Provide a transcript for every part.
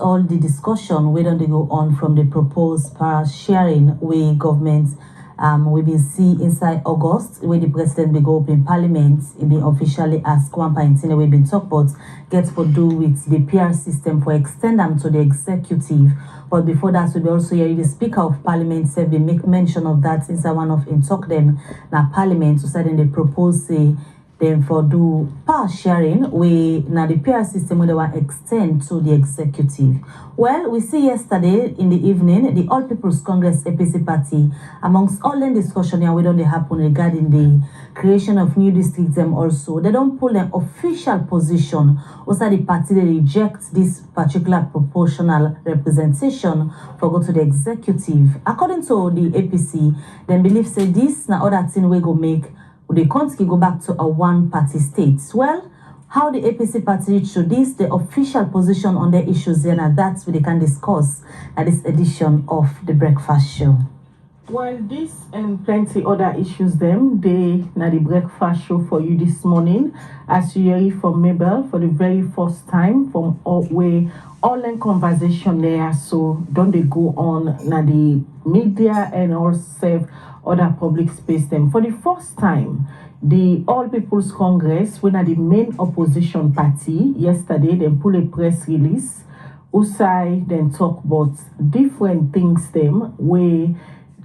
all the discussion we don't go on from the proposed power sharing way government we been see inside August where the president will go up in parliament. It been officially asked one point in a way been talk about get for do with the PR system for extend them to the executive. But before that, we will also hear the Speaker of Parliament say they make mention of that inside one of in talk them na Parliament. So then they propose say them for do power sharing we now the PR system where they want extend to the executive. Well, we see yesterday in the evening the All People's Congress APC party amongst all the discussion here we don't happen regarding the creation of new districts them also. They don't pull an official position. Also the party they reject this particular proportional representation for go to the executive. According to the APC, then believe say this na other thing we go make the country go back to a one-party state. Well, how the APC party reached to this, the official position on the issues, and that's what they can discuss at this edition of the Breakfast Show. Well, this and plenty other issues them, they na the Breakfast Show for you this morning. As you hear from Mabel for the very first time from way all in conversation there. So don't they go on na the media and also other public space them. For the first time, the All People's Congress, when at the main opposition party, yesterday, they pull a press release. Usai then talk about different things them we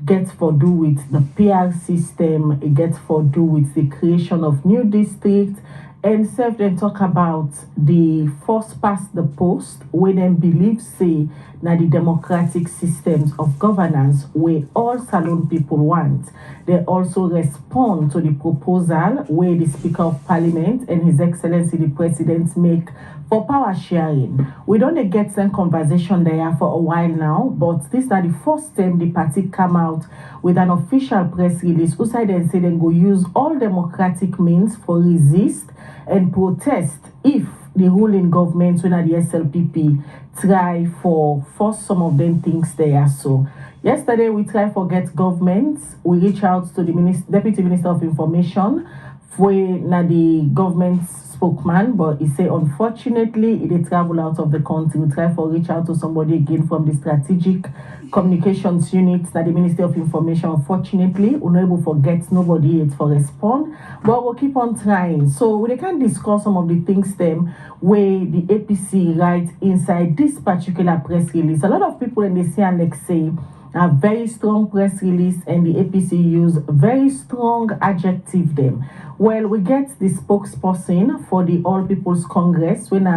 get for do with the PR system, it gets for do with the creation of new districts, and self then talk about the first past the post, where them believe say now the democratic systems of governance where all Salon people want. They also respond to the proposal where the Speaker of Parliament and His Excellency the President make for power sharing. We don't get some conversation there for a while now, but this is the first time the party come out with an official press release. Usai then say they go use all democratic means for resist and protest if the ruling government, when the SLPP, try for force some of them things there. So yesterday we try for get government. We reach out to the Deputy Minister of Information for the government spokesman, but he say unfortunately he did travel out of the country. We try for reach out to somebody again from the strategic communications unit that the Ministry of Information. Unfortunately, we're not able to forget nobody yet for respond, but we'll keep on trying. So we can discuss some of the things them where the APC write inside this particular press release. A lot of people in the CNX say a very strong press release and the APC use very strong adjective them. Well, we get the spokesperson for the All People's Congress when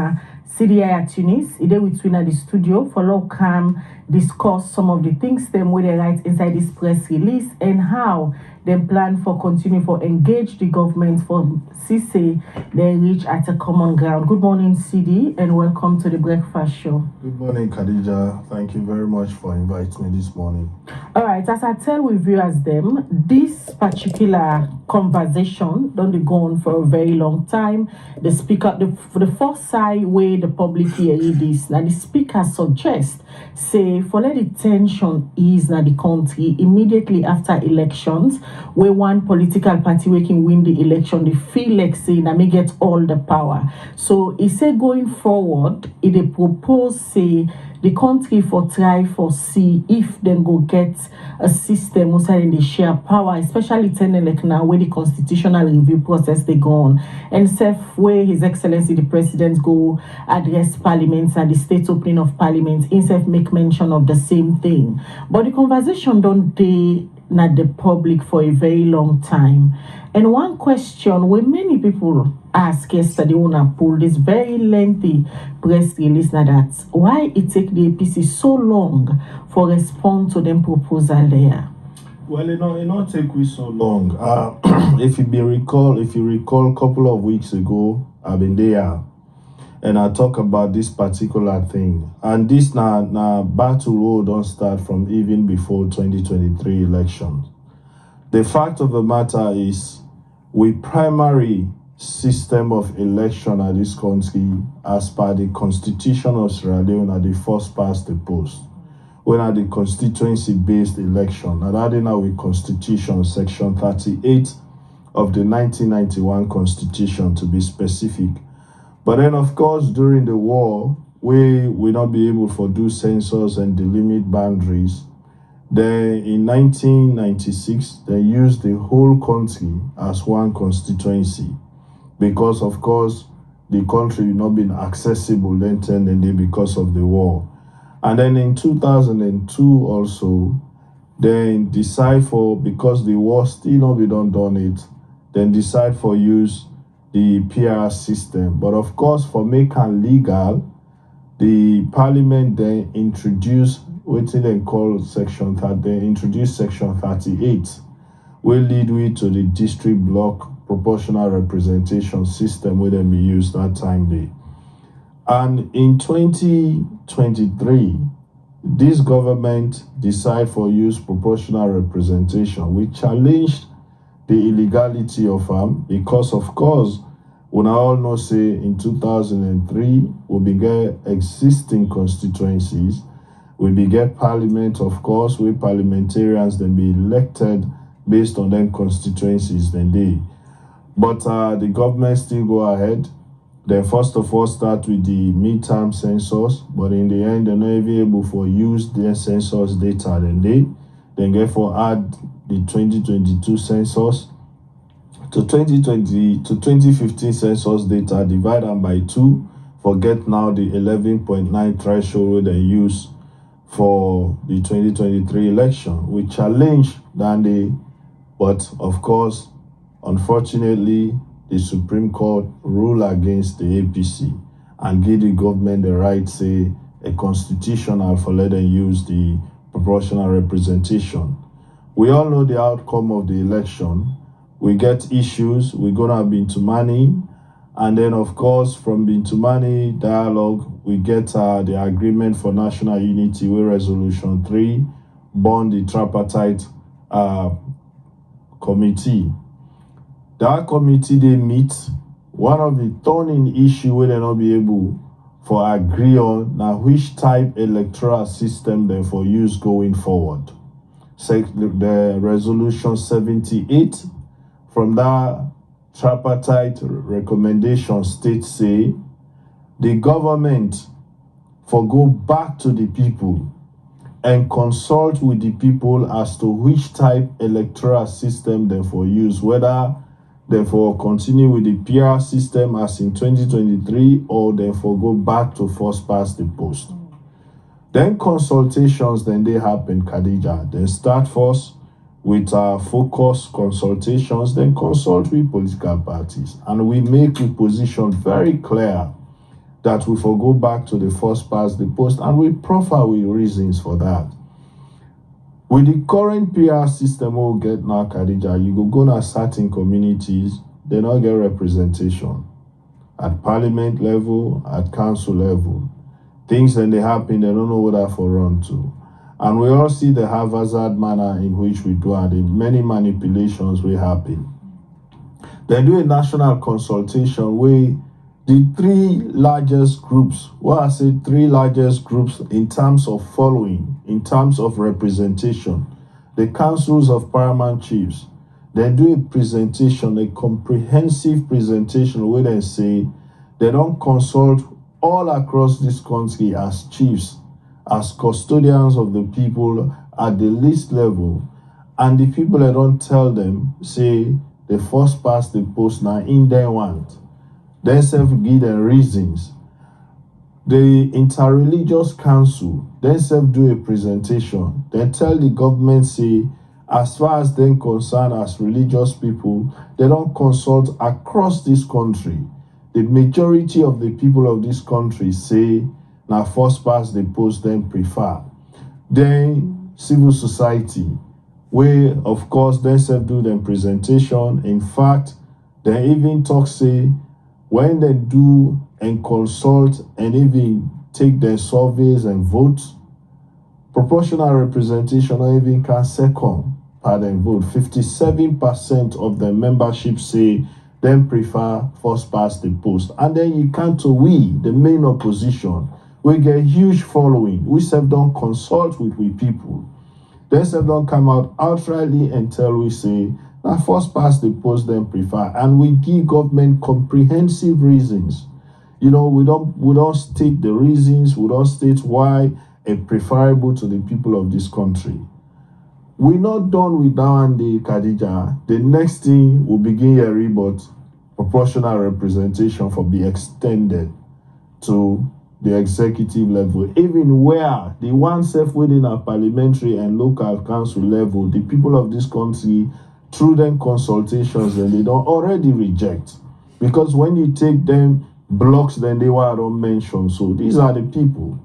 Sidi Yaya Tunis, either between the studio for low come discuss some of the things them where they write inside this press release and how they plan for continue for engage the government for CC they reach at a common ground. Good morning, Sidi, and welcome to the Breakfast Show. Good morning, Khadija. Thank you very much for inviting me this morning. All right, as I tell with viewers them, this particular conversation don't go on for a very long time. The speaker, for the first side way the public hear this, now the speaker suggests say for let the tension ease na the country immediately after elections, where one political party we can win the election, they feel like say na may get all the power. So he said going forward, they propose say the country for try for see if then go get a system outside in the share power, especially 10 like now where the constitutional review process they go on. And self where His Excellency the President go address parliaments and the state opening of parliament, instead make mention of the same thing. But the conversation don't they not the public for a very long time. And one question where many people ask yesterday when I pulled this very lengthy press release now that why it take the APC so long for respond to them proposal there. Well, it not take we so long. If you recall a couple of weeks ago, I've been there and I talk about this particular thing. And this now battle road don't start from even before 2023 elections. The fact of the matter is we primary system of election at this country as per the Constitution of Sierra Leone are the first past the post. When are the constituency-based election. And that now with Constitution Section 38 of the 1991 Constitution to be specific. But then, of course, during the war, we will not be able to do census and delimit boundaries. Then in 1996, they used the whole country as one constituency because, of course, the country not been accessible then because of the war. And then in 2002 also, then decide for, because the war still not be done it, then decide for use the PR system. But of course, for make it legal, the parliament then introduced what they call section 30, they introduced section 38, will lead way to the district block proportional representation system where they be used that time there. And in 2023, this government decide for use proportional representation. We challenged the illegality of them because, of course, we all know say in 2003 we began existing constituencies. We began parliament, of course, we parliamentarians then be elected based on them constituencies then they. But the government still go ahead. They first of all start with the midterm census, but in the end they're not even able to use their census data then they. Then therefore add the 2022 census to 2020 to 2015 census data, divide them by 2, forget now the 11.9 threshold they use for the 2023 election. We challenge that day, but of course, unfortunately, the Supreme Court ruled against the APC and give the government the right, say, a constitutional for let them use the proportional representation. We all know the outcome of the election. We get issues, we're gonna be into money, and then of course from Bintumani dialogue, we get the agreement for national unity with resolution 3, born the tripartite committee. That committee they meet, one of the thorny issue where they not be able for agree on now which type electoral system they for use going forward. The resolution 78 from that tripartite recommendation states say the government for go back to the people and consult with the people as to which type electoral system they for use, whether therefore continue with the PR system as in 2023 or therefore go back to first past the post. Then consultations then they happen, Khadija. Then start first with focus consultations, then consult with political parties. And we make the position very clear that we for go back to the first past the post, and we proffer with reasons for that. With the current PR system we'll get now, Khadija, you go to certain communities, they not get representation at parliament level, at council level. Things then they happen, they don't know what that for run to. And we all see the haphazard manner in which we do and the many manipulations will happen. They do a national consultation where the 3 largest groups, well, I say 3 largest groups in terms of following, in terms of representation, the councils of paramount chiefs, they do a presentation, a comprehensive presentation where they say they don't consult all across this country as chiefs, as custodians of the people at the least level, and the people that don't tell them, say, the first past the post now in their want. They self give them reasons. The interreligious council, they self do a presentation. They tell the government, say, as far as they're concerned as religious people, they don't consult across this country. The majority of the people of this country say, now first past the post then prefer. Then civil society, where of course they self do them presentation. In fact, they even talk say when they do and consult and even take their surveys and votes, proportional representation or even can second part and vote. 57% of the membership say then prefer first past the post. And then you can't we, the main opposition, we get huge following. We self don't consult with we people. They self don't come out outrightly and tell we say, now first past the post then prefer. And we give government comprehensive reasons. You know, we don't state the reasons, we don't state why it's preferable to the people of this country. We're not done with now and the Khadija. The next thing will begin here, but proportional representation for be extended to the executive level, even where the one self within a parliamentary and local council level, the people of this country, through them consultations, then they don't already reject. Because when you take them blocks, then they were don't mention. So these are the people.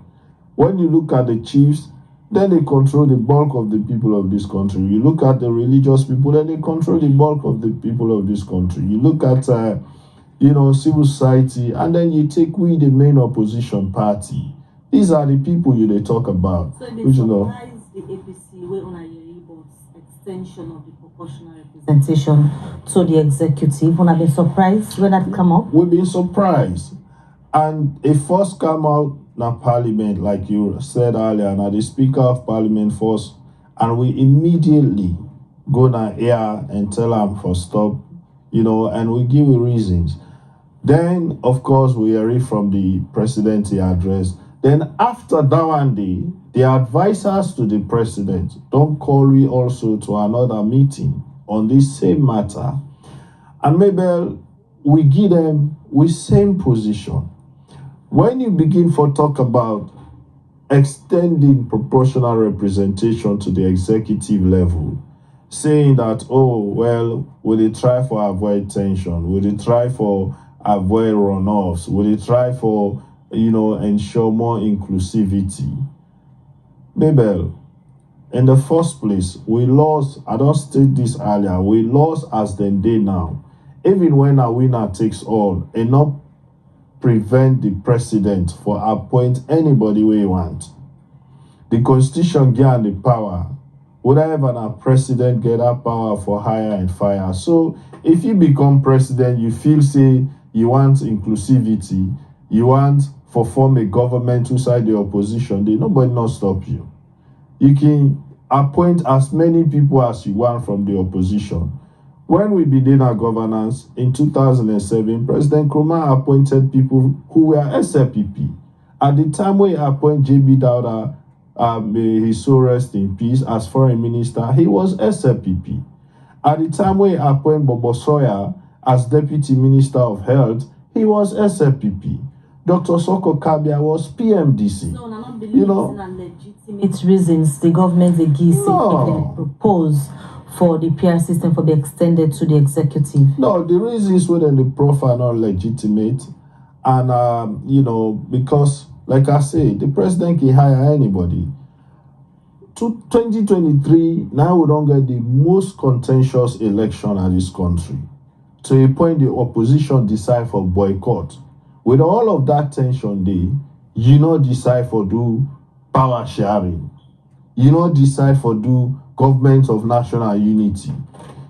When you look at the chiefs, then they control the bulk of the people of this country. You look at the religious people, then they control the bulk of the people of this country. You look at, civil society, and then you take we the main opposition party. These are the people they talk about. So they which, surprise the APC way on a extension of the proportional representation to the executive. When have been surprised when that come up? We've been surprised. And it first come out na parliament, like you said earlier, now the speaker of parliament first, and we immediately go na air and tell him for stop, and we give you reasons. Then, of course, we hear it from the presidency address. Then after that one day, the advisors to the president don't call we also to another meeting on this same matter. And maybe we give them with same position. When you begin for talk about extending proportional representation to the executive level, saying that, will they try for avoid tension? Will they try for avoid runoffs? Will they try for, ensure more inclusivity? Maybe, in the first place, we lost, I don't state this earlier, we lost as them day now. Even when a winner takes all, and not prevent the president for appoint anybody we want. The constitution give the power. Whatever a president get that power for hire and fire. So if you become president, you feel say you want inclusivity, you want for form a government inside the opposition, then nobody not stop you. You can appoint as many people as you want from the opposition. When we began our governance in 2007, President Nkrumah appointed people who were SLPP. At the time we appoint JB Dauda, may his soul rest in peace, as foreign minister, he was SLPP. At the time we appoint Bobo Sawyer as deputy minister of health, he was SLPP. Dr. Soko Kabia was PMDC. So, not believe legitimate reasons the government they give if they propose for the PR system for be extended to the executive. No, the reasons within the profile are not legitimate. And, because, like I say, the president can hire anybody. 2023, now we don't get the most contentious election in this country. To a point, the opposition decide for boycott. With all of that tension there, decide for do power sharing. Decide for do government of national unity.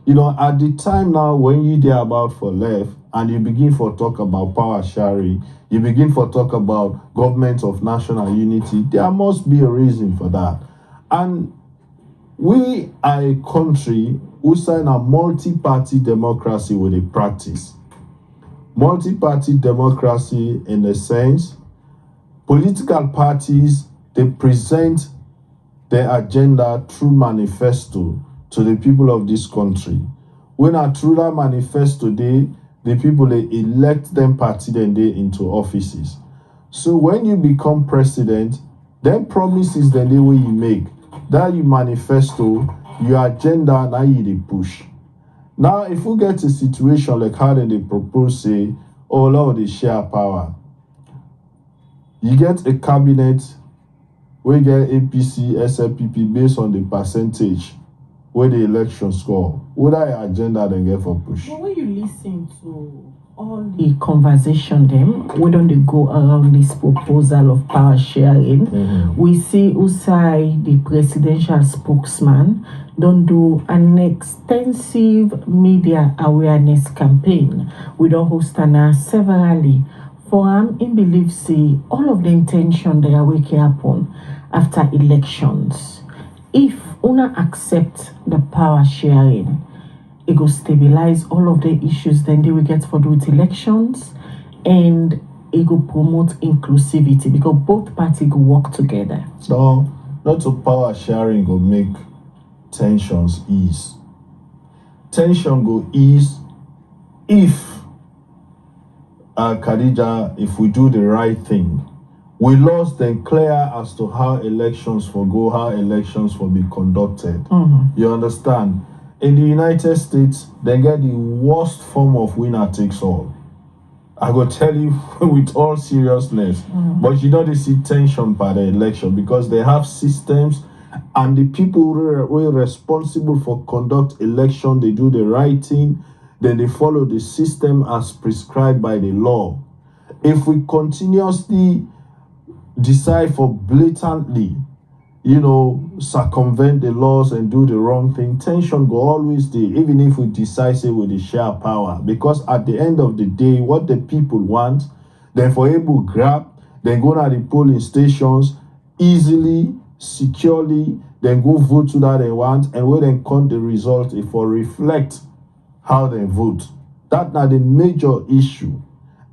At the time now when you there about for left and you begin for talk about power sharing, you begin for talk about government of national unity, there must be a reason for that. And we are a country who sign a multi-party democracy with a practice. Multi-party democracy in the sense, political parties, they present their agenda through manifesto to the people of this country. When a through that manifesto the people they elect them party then they into offices. So when you become president, then promises then the way you make, that you manifesto, your agenda now you they push. Now if we get a situation like how they propose say, Lord, they share power. You get a cabinet, we get APC, SLPP based on the percentage where the election score. What are your agenda they get for push? But when you listen to all the conversation we don't go around this proposal of power sharing. Mm-hmm. We see Usai, the presidential spokesman, don't do an extensive media awareness campaign. We don't host severally. For him, he believes see all of the intention they are waking upon after elections. If una accept the power sharing, it will stabilize all of the issues then they will get for those elections, and it will promote inclusivity because both parties go work together. So, not to power sharing go make tensions ease. Tension go ease if Khadija, if we do the right thing. We lost then clear as to how elections for go, how elections will be conducted. You understand? In the United States, they get the worst form of winner takes all. I go tell you with all seriousness, but you know they see tension by the election because they have systems and the people who are responsible for conduct election, they do the right thing, then they follow the system as prescribed by the law. If we continuously decide for blatantly, circumvent the laws and do the wrong thing, tension go always there, even if we decide say with the share power. Because at the end of the day, what the people want, then for able grab, then go to the polling stations easily, securely, then go vote to that they want, and when they count the result, it will reflect how they vote. That's not the major issue.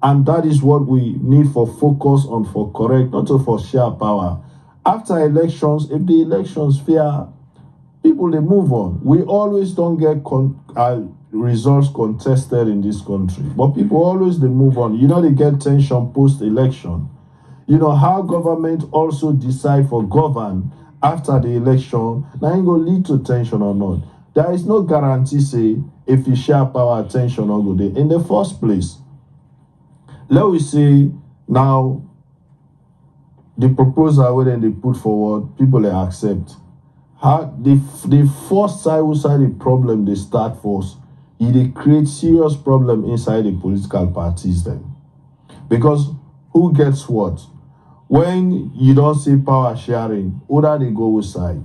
And that is what we need for focus on, for correct, not for share power. After elections, if the elections fair, people they move on. We always don't get results contested in this country, but people always they move on. They get tension post-election. How government also decide for govern after the election, now it go lead to tension or not. There is no guarantee say if you share power, tension or go there in the first place. Let we say now the proposal where they put forward, people they accept. How the first side the problem they start first, they create serious problem inside the political parties then. Because who gets what? When you don't see power sharing, other they go aside.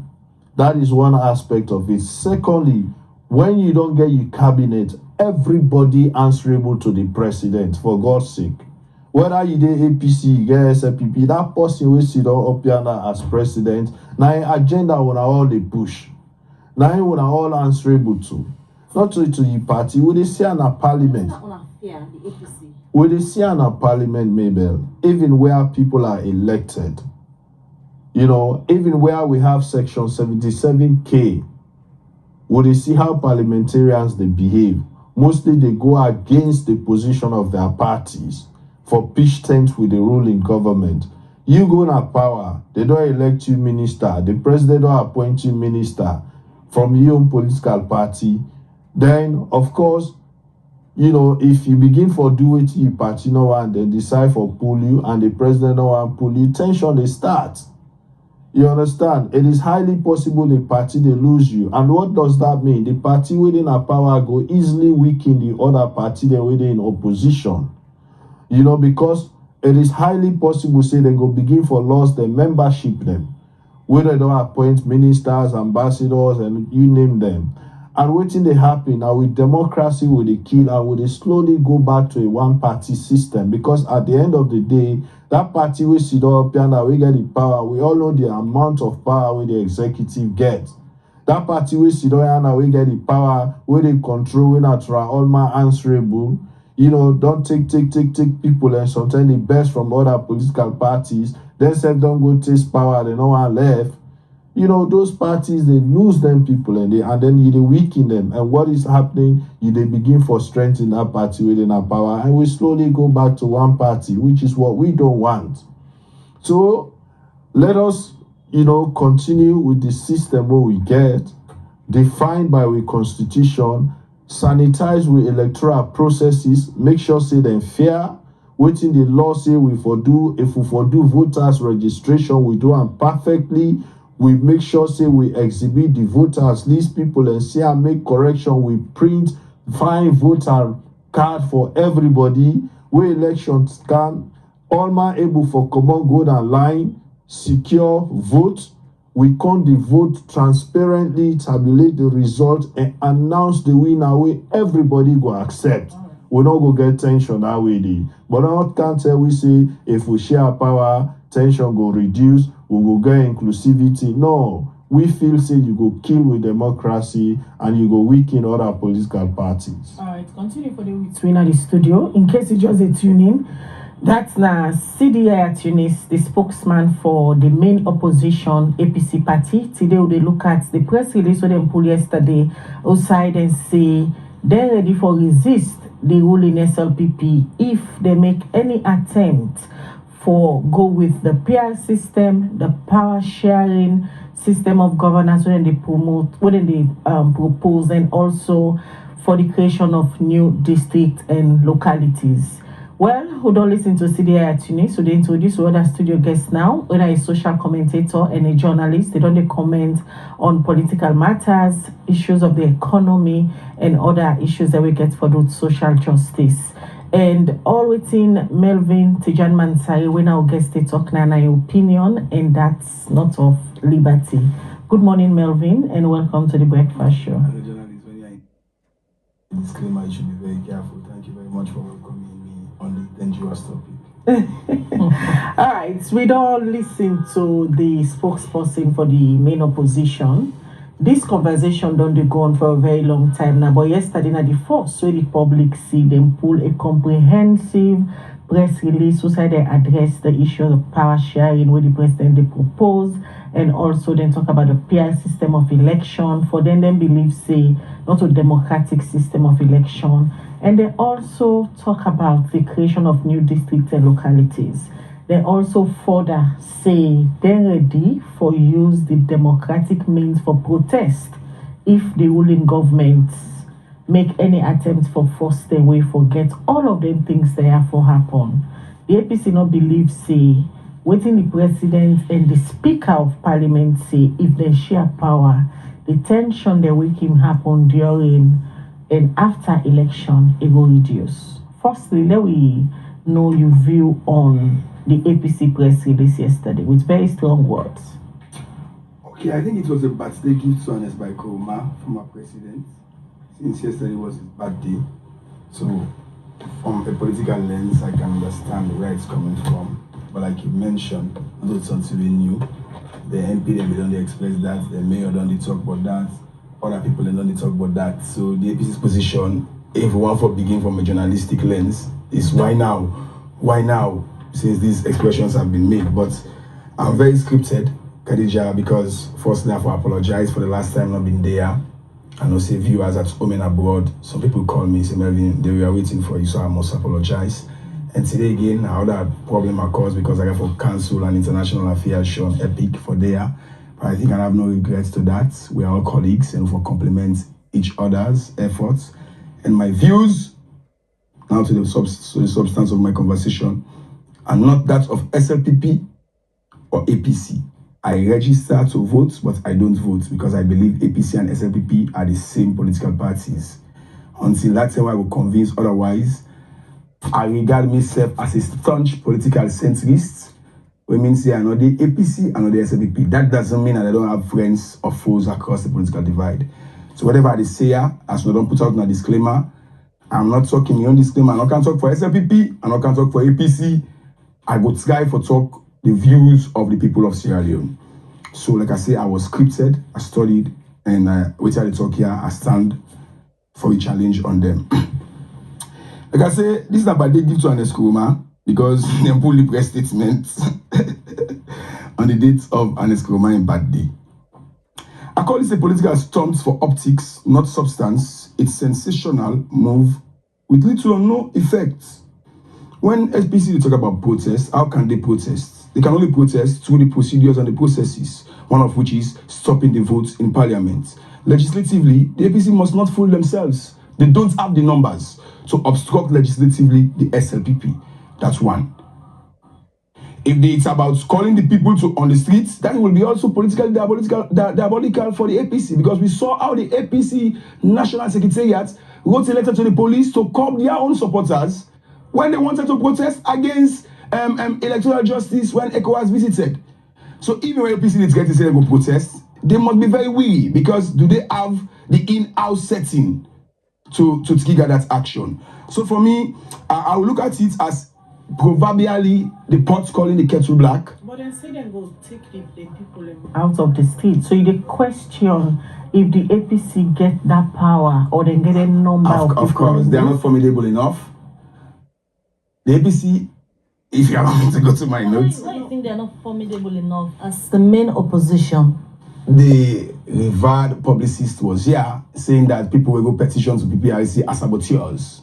That is one aspect of it. Secondly, when you don't get your cabinet, everybody answerable to the president, for God's sake. Whether you did APC, you get SLPP, that person will sit up here as president. Now agenda when all they push. Now when all answerable to. Not to your party. Will they see in a parliament? Will they see in a parliament, Mabel? Even where people are elected. Even where we have section 77K. Will they see how parliamentarians they behave? Mostly they go against the position of their parties for pitch tent with the ruling government. You go to power, they don't elect you minister, the president don't appoint you minister from your own political party. Then, of course, if you begin for do it, your party no one, then decide for pull you, and the president no one pull you, tension they start. You understand? It is highly possible the party they lose you. And what does that mean? The party within a power go easily weaken the other party they within in opposition. Because it is highly possible say they go begin for loss their membership them. Whether they don't appoint ministers, ambassadors, and you name them. And waiting they happen now with democracy will they kill and will they slowly go back to a one-party system. Because at the end of the day, that party we sit up and we get the power. We all know the amount of power where the executive get. That party we sit up and we get the power where they control, we not try all my answerable. Don't take people and sometimes the best from other political parties. Then say don't go taste power, they no one left. Those parties, they lose them people and then they weaken them. And what is happening, they begin for strength in that party within our power. And we slowly go back to one party, which is what we don't want. So let us, continue with the system where we get, defined by our constitution, sanitize with electoral processes, make sure say them fair, waiting the law say if we do voters registration, we do them perfectly. We make sure say we exhibit the voters list people and see and make correction. We print fine voter card for everybody. We elections can all man able for common good and line, secure vote. We count the vote transparently, tabulate the result, and announce the winner way everybody go accept. We not go get tension that way. But not can't tell we say if we share power, tension go reduce, we go get inclusivity. No. We feel say you go kill with democracy and you go weaken other political parties. All right, continue for the week. We're in the studio. In case you just tune in, That's now Sidi Yaya Tunis, the spokesman for the main opposition APC party. Today they look at the press release that they pulled yesterday outside and say they're ready for resist the ruling SLPP if they make any attempt for go with the PR system, the power sharing system of governance when they propose, and also for the creation of new districts and localities. Well, who don't listen to Sidi Yaya Tunis, so they introduce other studio guests now, whether a social commentator and a journalist. They don't comment on political matters, issues of the economy, and other issues that we get for the social justice. And all within Melvin, Tijan Mansaray, we now guest they talk now opinion, and that's not of liberty. Good morning, Melvin, and welcome to the breakfast show. As a journalist, when you're in disclaimer, you should be very careful. Thank you very much for welcoming me on the dangerous topic. All right, we don't listen to the spokesperson for the main opposition. This conversation don't go on for a very long time now, but yesterday na the first so the public see them pull a comprehensive press release so they address the issue of power sharing with the president they propose, and also then talk about the PR system of election for them believe say not a democratic system of election, and they also talk about the creation of new districts and localities. They also further say they're ready for use the democratic means for protest if the ruling governments make any attempt for force their way forget all of them things they have for happen. The APC not believe say waiting the president and the speaker of parliament say if they share power, the tension they will him happen during and after election it will reduce. Firstly, let we know your view on the APC press release yesterday with very strong words. Okay, I think it was a birthday gift to Honest by Kuruma, former president, since yesterday was his birthday. So, from a political lens, I can understand where it's coming from. But like you mentioned, although it's something we knew, the MP they don't express that, the mayor don't talk about that, other people they don't talk about that. So the APC's position, if we want to begin from a journalistic lens, is why now? Why now? Since these expressions have been made. But I'm very scripted, Khadija, because firstly I have to apologize for the last time not being there. I know say viewers at home and abroad, some people call me, say Melvin, they were waiting for you, so I must apologize. And today again, I had a problem occurs because I got for cancel an international affairs show on Epic for there. But I think I have no regrets to that. We are all colleagues and for complement each other's efforts. And my views, now to the substance of my conversation, are not that of SLPP or APC. I register to vote, but I don't vote because I believe APC and SLPP are the same political parties. Until that time I will convince otherwise, I regard myself as a staunch political centrist, which means say I know the APC and the SLPP. That doesn't mean that I don't have friends or foes across the political divide. So whatever I say here, as we don't put out in a disclaimer, I'm not talking your own disclaimer. I can't talk for SLPP, I can't talk for APC. I go try for talk the views of the people of Sierra Leone. So like I say, I was scripted, I studied, and which I talk here, I stand for a challenge on them. Like I say, this is about they give to Honest Kuruma because they pull the press statement on the date of Honest Kuruma in birthday. I call this a political stunt for optics, not substance. It's sensational move with little or no effect. When SPC talk about protest, how can they protest? They can only protest through the procedures and the processes, one of which is stopping the votes in parliament. Legislatively, the APC must not fool themselves. They don't have the numbers to obstruct legislatively the SLPP. That's one. If it's about calling the people to on the streets, that will be also politically diabolical for the APC, because we saw how the APC National Secretariat wrote a letter to the police to curb their own supporters when they wanted to protest against electoral justice when ECOWAS visited. So even when APC is getting to say they go protest, they must be very wary, because do they have the in-house setting to trigger that action? So for me, I will look at it as proverbially the pot calling the kettle black. But then say they go take the people out of the street. So you question if the APC get that power or they get a number of people. Of course, they are not formidable enough. The APC If you allow me to go to my notes. Why do you think they are not formidable enough as the main opposition? The revered publicist was here saying that people will go petition to PPRC as saboteurs.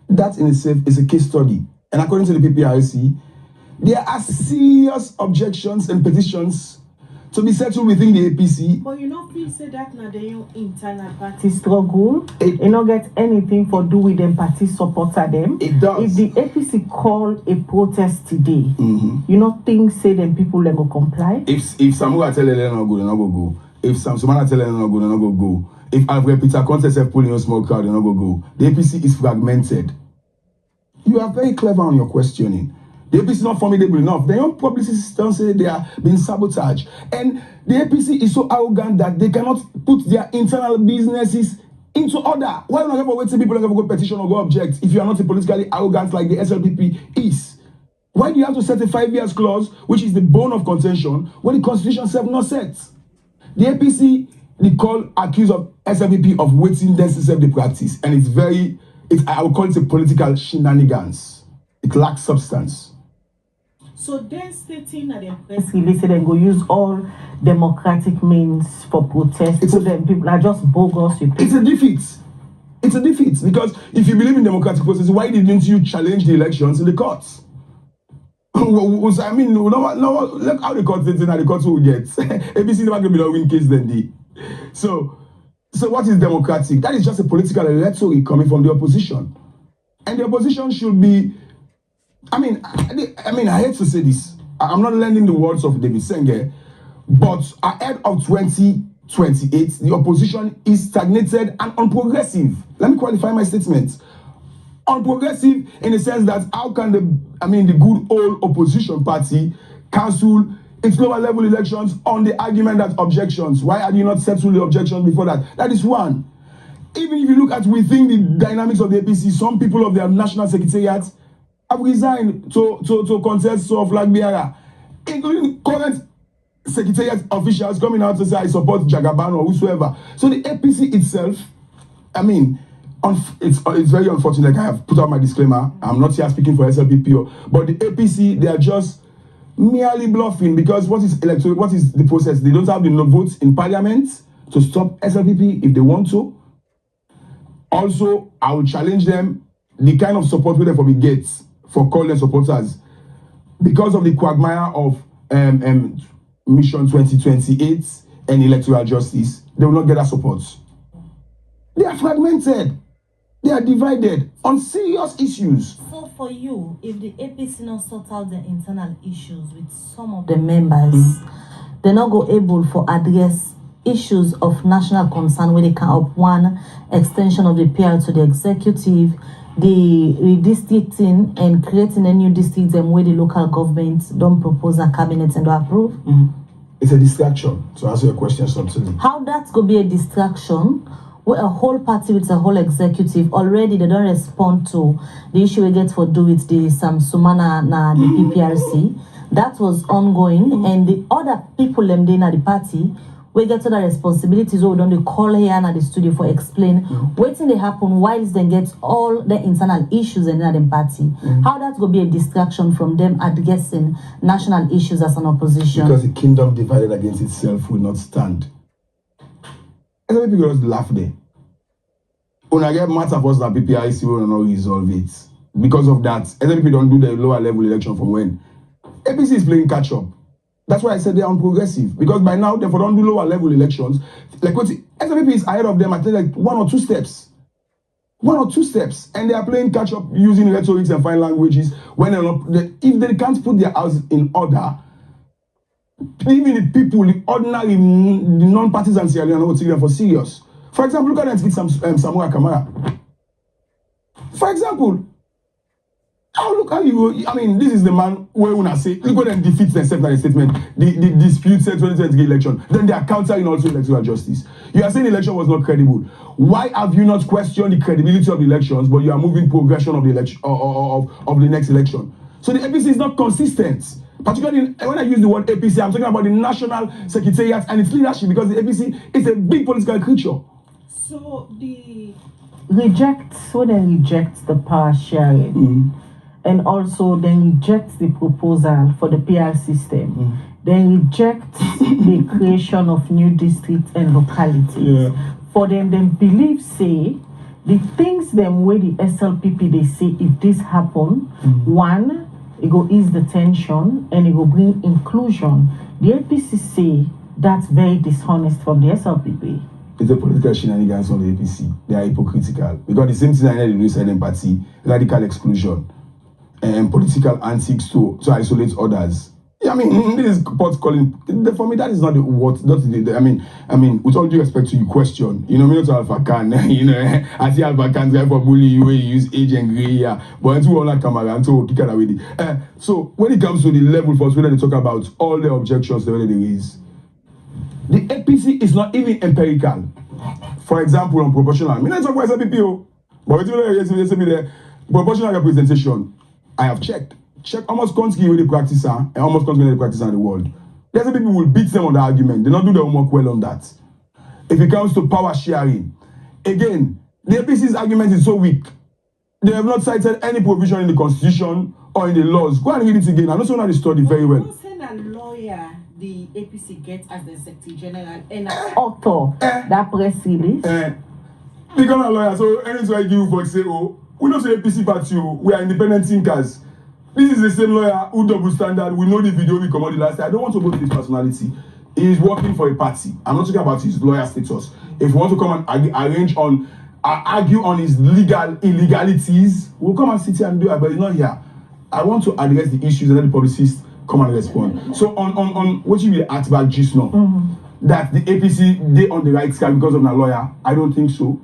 That in itself is a case study. And according to the PPRC, there are serious objections and petitions to be settled within the APC. But you know, please say that now the internal party struggle. It not get anything for do with them party supporter them. It does. If the APC call a protest today, you not think say them people will go comply? If Samuel tell them not go, they not go. If Samsumana tell them not go, they not go. If Alfred Peter contest have pulling a small crowd, they not go. The APC is fragmented. You are very clever on your questioning. The APC is not formidable enough. Their own publicists don't say they are being sabotaged. And the APC is so arrogant that they cannot put their internal businesses into order. Why not ever wait till people ever go petition or go object if you are not politically arrogant like the SLPP is? Why do you have to set a 5 years clause, which is the bone of contention, when the constitution itself not set? The APC, they call accused of SLPP of waiting then to serve the practice. And I would call it a political shenanigans. It lacks substance. So then stating that the press release and go use all democratic means for protest. So then people are just bogus. It's a defeat. It's a defeat because if you believe in democratic process, why didn't you challenge the elections in the courts? I mean, no, look how the courts did and the courts will get. ABC never going to be the win case then the. So what is democratic? That is just a political rhetoric coming from the opposition, and the opposition should be. I mean, I hate to say this. I'm not lending the words of David Senge, but ahead of 2028, the opposition is stagnated and unprogressive. Let me qualify my statement. Unprogressive in the sense that how can the good old opposition party cancel its lower level elections on the argument that objections? Why are you not settled the objections before that? That is one. Even if you look at within the dynamics of the APC, some people of their national secretariat have resigned to contest of flag bearer, including current secretariat officials coming out to say I support Jagaban or whosoever. So the APC itself, I mean, it's very unfortunate. I have put out my disclaimer. I'm not here speaking for SLPP, but the APC, they are just merely bluffing because what is the process? They don't have the votes in parliament to stop SLPP if they want to. Also, I will challenge them the kind of support we therefore get for calling supporters because of the quagmire of Mission 2028 and electoral justice. They will not get that support. They are fragmented. They are divided on serious issues. So for you, if the APC not sort out the internal issues with some of the members, they're not go able for address issues of national concern where they can up one extension of the PR to the executive, the redistricting and creating a new district and where the local government don't propose a cabinet and don't approve. It's a distraction, to answer your question subtly. How that's going to be a distraction where a whole party with a whole executive already they don't respond to the issue we get for do with the Samsumana na the PPRC. That was ongoing and the other people them there na the party we get to the responsibilities we don't call here at the studio for explain waiting they happen whilst they get all the internal issues in the party. How that's going to be a distraction from them addressing national issues as an opposition? Because the kingdom divided against itself will not stand. And people just laugh there. When I get matter for that PPIC will not resolve it. Because of that, people don't do the lower level election from when? APC is playing catch up. That's why I said they are unprogressive. Because by now, they don't do lower level elections. Like what SLPP is ahead of them, I think like one or two steps. And they are playing catch up using rhetorics and fine languages. When if they can't put their house in order, even the people, the ordinary, the non-partisans here, they are not taking them for serious. For example, look at them with Samuel Kamara. For example, look how you. I mean, this is the man where when I say, look what them defeats themselves in the statement. The dispute said 2020 election. Then they are countering also electoral justice. You are saying the election was not credible. Why have you not questioned the credibility of the elections, but you are moving progression of the election of the next election? So the APC is not consistent. Particularly when I use the word APC, I'm talking about the National Secretariat and its leadership because the APC is a big political creature. So when they reject the power sharing, and also then reject the proposal for the PR system. Then reject the creation of new districts and localities. For them believe, say, the things them where the SLPP they say if this happen, one, it go ease the tension and it will bring inclusion. The APC say that's very dishonest from the SLPP. It's a political shenanigans on the APC. They are hypocritical. Because the same thing I know the silent party, radical exclusion, and political antics to isolate others. Yeah, I mean, this is pot calling. For me, that is not the what. Not the, I mean, with all due respect to your question, you know, me not Alpha Khan. You know, I see Alpha Khan guy for bully you. He use age and gray. Yeah, but into all that camera and so kick it away. So when it comes to the level first, when they talk about all the objections that they raise, the APC is not even empirical. For example, on proportional, I mean, let's talk about SPPO, but the proportional representation, I have checked almost constantly with the practice and almost constantly with the practice in the world. There's some people will beat them on the argument. They don't do their homework well on that. If it comes to power sharing, again, the APC's argument is so weak. They have not cited any provision in the constitution or in the laws. Go and read it again. I know someone has studied very well. A lawyer the APC gets as the Secretary General and author that press release. Become a lawyer, so anything I give for say, oh, we don't say APC party, we are independent thinkers. This is the same lawyer who double standard. We know the video we come out the last time. I don't want to go to his personality. He is working for a party. I'm not talking about his lawyer status. If you want to come and argue on his illegalities, we'll come and sit here and do it, but he's not here. I want to address the issues and let the publicists come and respond. So on what you will ask back just now, that the APC, they on the right side because of a lawyer, I don't think so.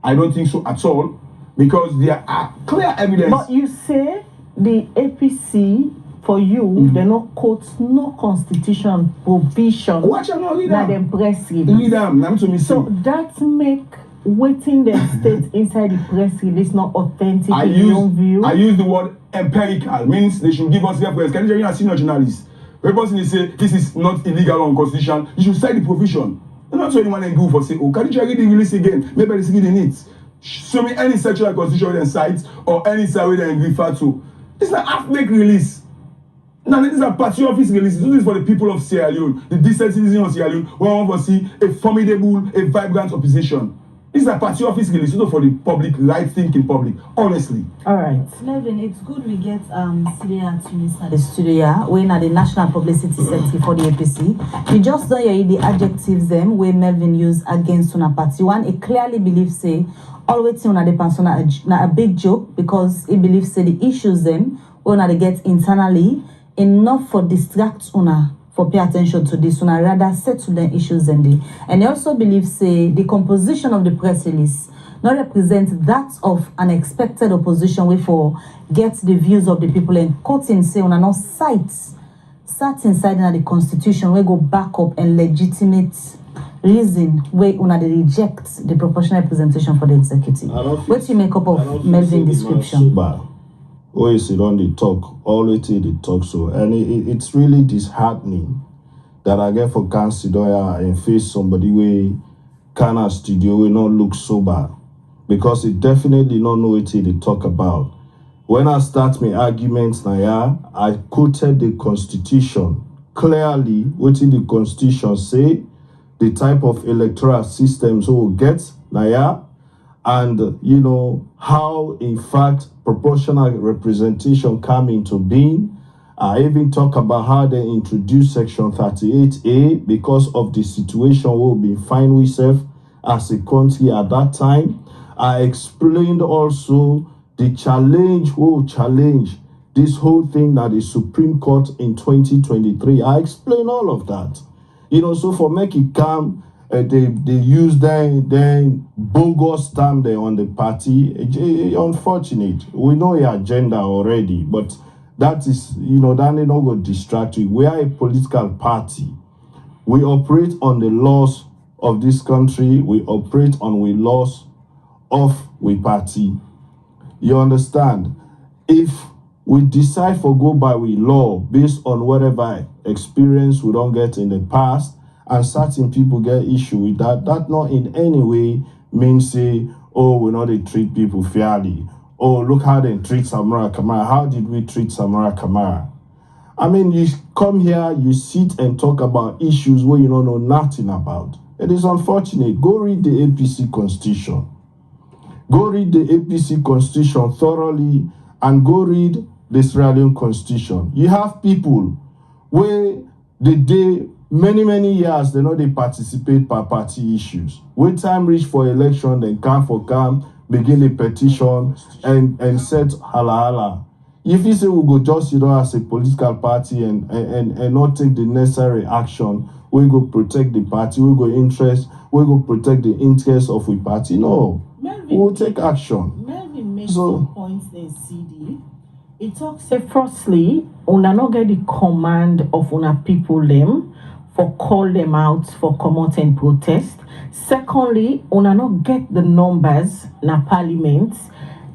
I don't think so at all, because there are clear evidence. But you say the APC, for you, they no quote no constitution provision. Watch out, read them press release. Read them, to me. So that make waiting the state inside the press release not authentic in your view. I use the word empirical, means they should give us reference. Can you a senior journalist? When person say this is not illegal or unconstitutional, you should cite the provision. You're not so anyone and go for say, oh, can you read the release again? Maybe it's reading it. Show me any sexual constitution and cite or any survey that you refer to. This is an half-make release. Now, this is a party office release. This is for the people of Sierra Leone, the decent citizens of Sierra Leone, who want to see a formidable, a vibrant opposition. This is a party office release, also for the public, right-thinking public, honestly. All right. Melvin, it's good we get Sidi and Tunis at the studio. We're at the National Publicity Secretary for the APC. You just don't hear the adjectives them where Melvin used against una party. One, it clearly believes say all waiting on the person a big joke, because he believes say the issues them when they get internally enough for distract una for pay attention to this una rather settle the issues and he also believes say the composition of the press release not represent that of an expected opposition way for get the views of the people and quoting say una not sat inside in the constitution we go back up and legitimate reason where una they reject the proportional representation for the executive. What do you make up of Melvin description? Always sit on the talk, always the talk so, and it's really disheartening that I get for Can Sidoya and face somebody where Kana studio will not look sober, because it definitely not know what they talk about. When I start my arguments now, I quoted the Constitution clearly. What in the Constitution say, the type of electoral systems we will get now, and you know how in fact proportional representation come into being. I even talk about how they introduced Section 38A because of the situation we've been finding ourselves as a country at that time. I explained also the challenge, this whole thing that the Supreme Court in 2023. I explained all of that. You know, so for make it come, they use then bogus term there on the party. Unfortunate. We know your agenda already, but that is, you know, that ain't not going to distract you. We are a political party. We operate on the laws of this country. We operate on the laws of we party. You understand? If we decide for go by we law based on whatever experience we don't get in the past, and certain people get issue with that, that not in any way means say, oh, we not they treat people fairly, oh, look how they treat Samara Kamara. How did we treat Samara Kamara? I mean, you come here, you sit and talk about issues where you don't know nothing about. It is unfortunate. Go read the APC constitution. Go read the APC constitution thoroughly and go read the Australian constitution. You have people where many years, they know they participate per party issues. When time reach for election, then come for camp, begin a petition and set hala. If you say we go just as a political party and not take the necessary action, we go protect the party, we go protect the interests of the party. No, we will take action. Melvin makes some points in Sidi. It talks, say, firstly, una not get the command of una people them for call them out for come out and protest. Secondly, una not get the numbers na parliament.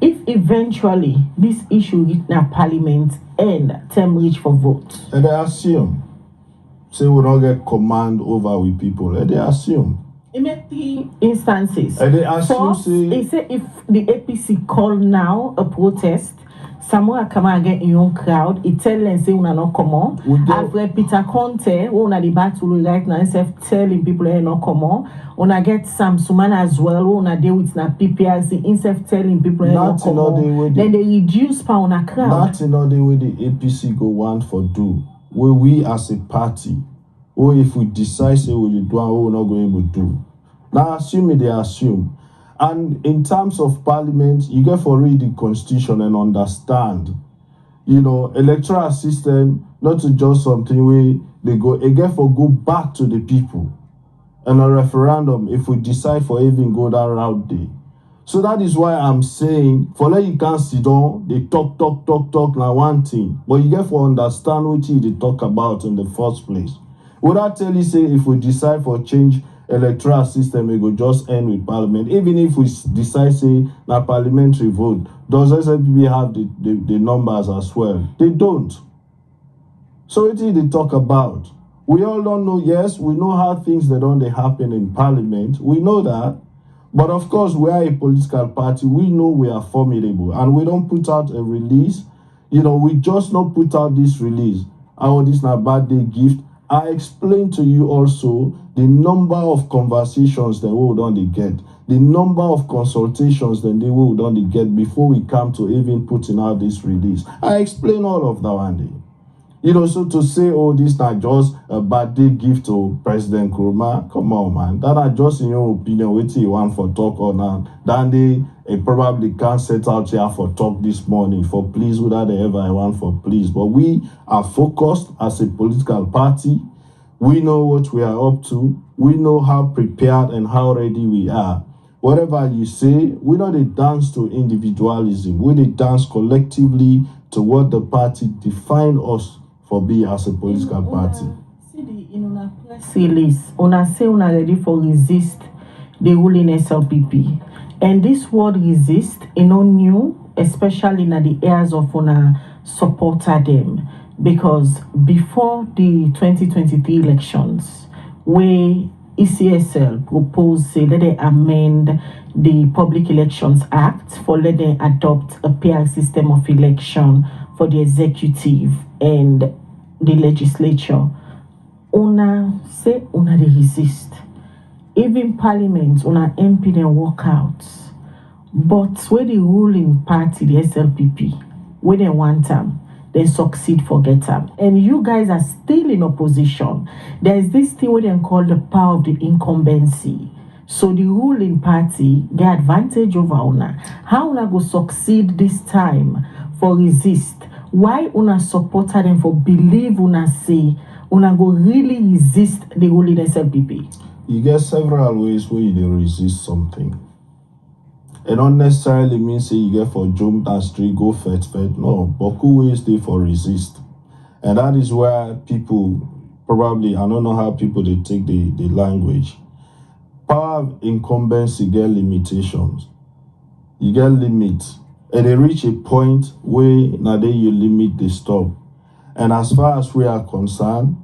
If eventually this issue reach na parliament and term reach for vote. And they assume, say we don't get command over with people. And they assume. It make 3 instances. And they assume, first, they say if the APC call now a protest, Samoa come again in your crowd, it tell them say una not come on. After Peter Conte, who una the battle right now, instead of telling people they not come on, una get Sam Sumana as well, who una deal with na PPRC, instead of telling people they not come on. Then they reduce per una crowd. That's another way the APC go want for do. Where we as a party, or if we decide say we do what we're not going to do. Now assuming they assume. And in terms of parliament, you get for read the constitution and understand, electoral system, not to just something where they go, again for go back to the people. And a referendum, if we decide for even go that route there. So that is why I'm saying, for let you can't sit down, they talk, now one thing. But you get for understand what they talk about in the first place. Would I tell you, say, if we decide for change electoral system, it will just end with parliament. Even if we decide, say, na parliamentary vote, does SLPP have the numbers as well? They don't. So what did they talk about? We all don't know, yes, we know how things that don't happen in parliament. We know that. But of course, we are a political party. We know we are formidable. And we don't put out a release. We just not put out this release. This na birthday gift. I explained to you also the number of conversations that we would only get, the number of consultations that they would only get before we come to even putting out this release. I explained all of that one day. So to say, this not just a birthday gift to President Nkrumah, come on, man. That are just in your opinion, what you want for talk or not. Then they probably can't set out here for talk this morning for please, without they ever want for please. But we are focused as a political party. We know what we are up to. We know how prepared and how ready we are. Whatever you say, we know they dance to individualism. We they dance collectively to what the party define us for be as a political party. Sidi, in una press release, una say una ready for resist the ruling SLPP. And this word resist is not new, especially in the areas of una supporter them. Because before the 2023 elections, where ECSL proposed, say, let they amend the Public Elections Act for let them adopt a PR system of election for the executive and the legislature. Una say una they resist. Even parliament, una MP then walk out. But where the ruling party, the SLPP, where they want them, they succeed, forget them. And you guys are still in opposition. There is this thing where they call the power of the incumbency. So the ruling party get advantage over una. How una go succeed this time for resist? Why una supporter them for believe una say una go really resist the ruling SLPP? You get several ways where you resist something. It don't necessarily mean say you get for jump that street, go fed. No, but cool ways they for resist. And that is where people probably, I don't know how people they take the language. Power of incumbency get limitations. You get limits. And they reach a point where now they you limit the stop. And as far as we are concerned,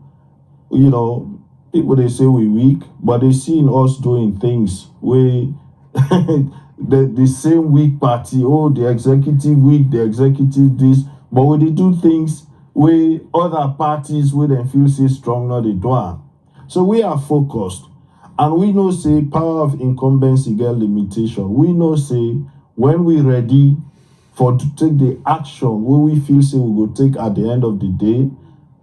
people they say we weak, but they see in us doing things where the same weak party. Oh, the executive weak, the executive this, but when they do things where other parties where they feel say strong, not they do. So we are focused, and we know say power of incumbency get limitation. We know say when we ready for to take the action where we feel say we go take at the end of the day,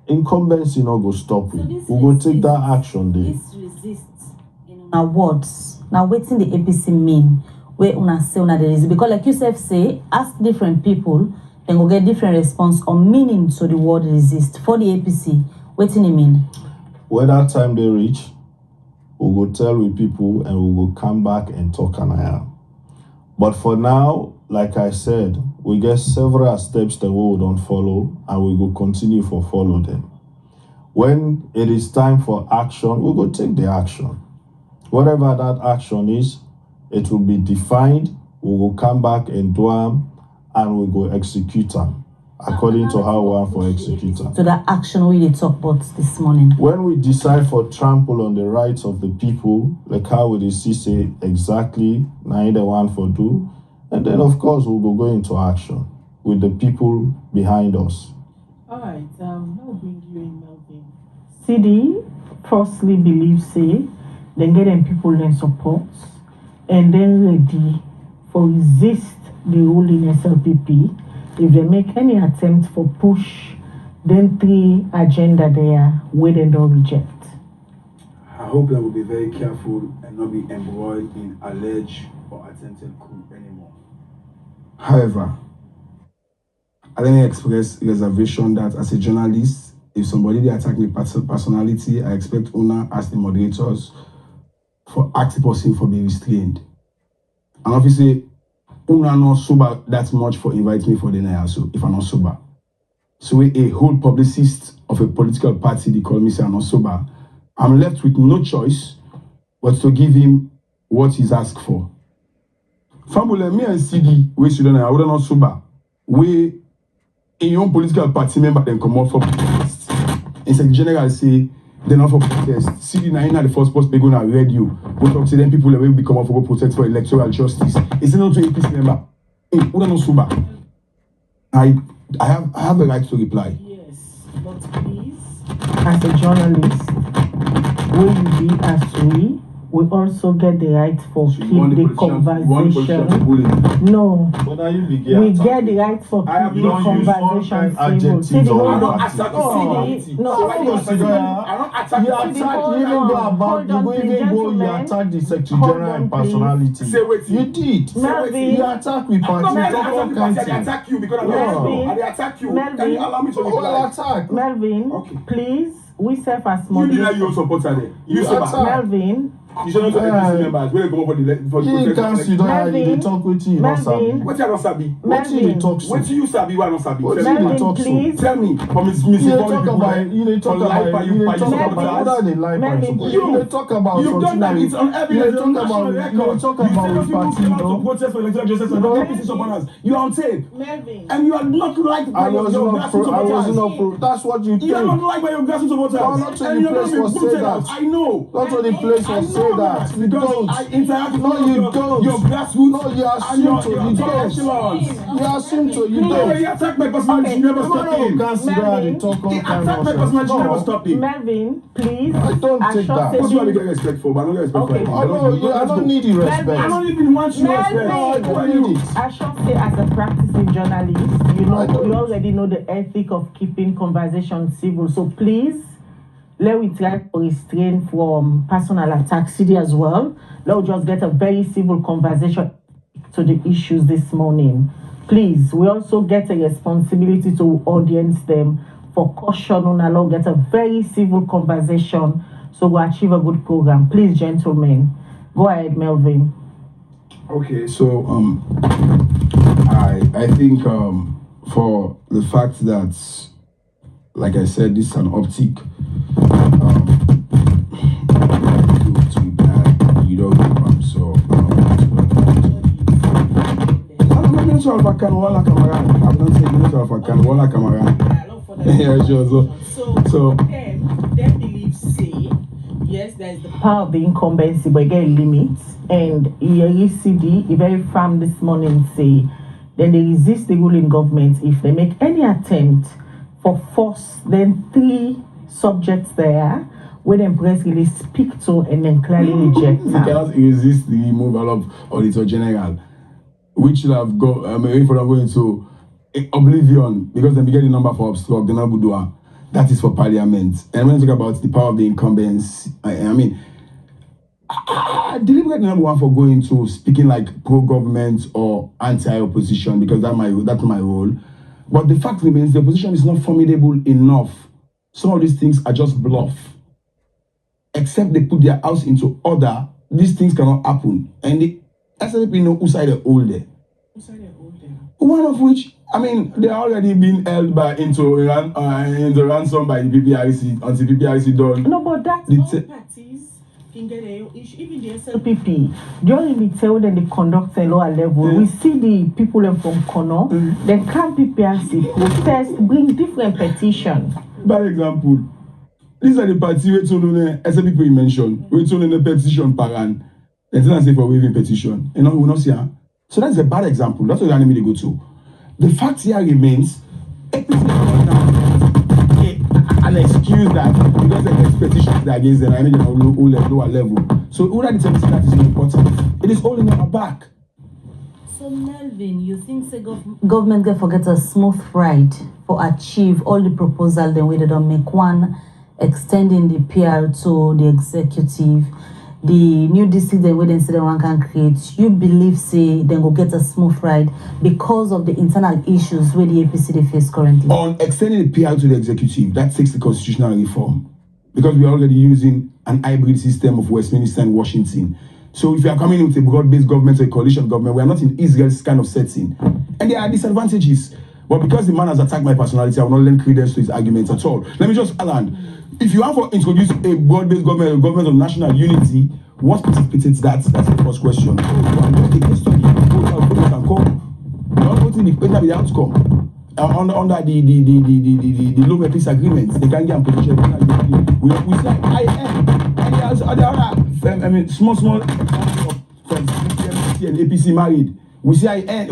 incumbency not go stop it. We go take that action there. This resists in our words. Now waiting the APC mean where una say una there is, because like you say, ask different people, then go get different response or meaning to the word resist. For the APC, waiting it mean. When that time they reach, we will tell with people and we will come back and talk and I. But for now, like I said, we get several steps that we don't follow and we will continue to follow them. When it is time for action, we will take the action. Whatever that action is, it will be defined. We will come back and do them and we will execute them according to how we want for execute them. So that action we did talk about this morning. When we decide for trample on the rights of the people, like how we see say exactly now the one for do, and then of course we will go into action with the people behind us. All right, I'll bring you in, Melvin. Sidi firstly believes say then get them people then support and then ready for resist the ruling SLPP if they make any attempt for push then 3 agenda there where they don't reject. I hope that we'll be very careful and not be embroiled in alleged or attempted coup anymore. However, let me express reservation that as a journalist, if somebody they attack me personality, I expect Una as the moderators for ask the person for being restrained. And obviously, Una not sober that much for invite me for dinner also, if I'm not sober. So a whole publicist of a political party, they call me say I'm not sober. I'm left with no choice but to give him what he's asked for. Family, me and Sidi, we should I would not sober. We in your own political party member then come out for protest. And Secretary General say they're not for protest. Sidi na the first post they gonna radio. We talk to them people that will be come out for protest for electoral justice. It's not to APC member. Hey, would not sober. I have a right to reply. Yes, but please, as a journalist, will you be as we also get the right for So keep the conversation. No, we get the right for keep the conversation civil. Sidi, hold on. Sidi, no, You attack the Secretary General in personality. You did. Melvin, You attack with party. I attack you because I attack you. Can you allow me to reply? Melvin, Okay. please, we serve as You deny moderators. your supporter there. You say Melvin, you should not talk APC members. Where they come up for the You can't protest. sit down, you dey talk with you, not sabi. Melvin, What you not sabi? What you dey talk What so? you sabi? What not sabi? What Tell you me. dey Melvin, talk so? please. Tell me. From You dey talk about, you dey talk about, you dey talk about, whether they lie by Melvin, support. You dey talk about You've done something that. like, It's on you dey evidence. talk On about, national you dey record. talk You about say those with people party, came you out to know. protest for electoral justice and not APC supporters. You are on tape. Melvin, And you are not liked by I your was not pro, grassroots I was supporters. not pro. That's what you You are not think. liked by your grassroots supporters. No, not to And the you are not place being for say booted that. out. I know. Not to the place I for know say that. You because don't. I interact with No, all of you your don't. grassroots No, you and assume your to. You top don't. echelons. You assume to. You No, don't. he attacked my personality. You never stopped No, him. can't sit down and talk all He kind attacked of my personality. You never nonsense. stopped him. Melvin, please. I don't take shall that. say That's what I this. get respect for, but I don't get respect Okay. for Oh no, I don't need your respect. I don't even want your respect. Melvin. Who are you? I shall say, as a practicing journalist, you I know, don't. you already know the ethic of keeping conversation civil. So please, let me try to restrain from personal attack. Sidi as well. Let me just get a very civil conversation to the issues this morning. Please, we also get a responsibility to audience them for caution on allow get a very civil conversation so we achieve a good program. Please, gentlemen, go ahead, Melvin. Okay, so I think for the fact that, like I said, this is an optic to reply. You don't give so I'm not sure if I can wala camera. I'm not saying sure if I can wala camera. Yeah, sure. So them believe say yes, there is the power of the incumbency, but again limits. And Yaya Sidi, he very firm this morning say, then they resist the ruling government if they make any attempt for force. Then 3 subjects there where the press really speak to and then clearly reject You cannot resist the removal of Auditor General, which should have got for them going to oblivion because they begin the number for obstruct, the number do. That is for Parliament. And when you talk about the power of the incumbents, I mean, I deliberately number one for going to speaking like pro-government or anti-opposition because that's my role. But the fact remains the opposition is not formidable enough. Some of these things are just bluff. Except they put their house into order, these things cannot happen. And the SLP know whose side they hold there. One of which, I mean, they are already being held into ransom by the PPRC until PPRC done. No, but that's all parties can get even the SLPP. They only tell them they conduct a lower level. We see the people from Kono, then come PPRC protest, bring different petitions. By example, these are the parties we told on SLPP you mentioned. We told in the petition paran. They didn't say for waiving petition. You know, we not see. So that's a bad example. That's what the enemy they go to. The fact here remains, an excuse that because the petitions are against them, I mean, lower level. So all that determines that is not important. It is all in our back. So Melvin, you think the government can forget a smooth ride for achieve all the proposal then we don't make one extending the PR to the executive. The new district they wait and say one can create, you believe say they will get a smooth ride because of the internal issues where the APC they face currently? On extending the PR to the executive, that takes the constitutional reform. Because we are already using an hybrid system of Westminster and Washington. So if you are coming with a broad-based government or a coalition government, we are not in Israel's kind of setting. And there are disadvantages. But because the man has attacked my personality, I will not lend credence to his arguments at all. Let me just add, if you have to introduce a broad-based government, a government of national unity, what precipitates that? That's the first question. You are not a case study. Can come. You are not going to be the outcome. Under the low peace agreement, they can get a position. We say I end. And the other, small examples of and APC married. We see I end.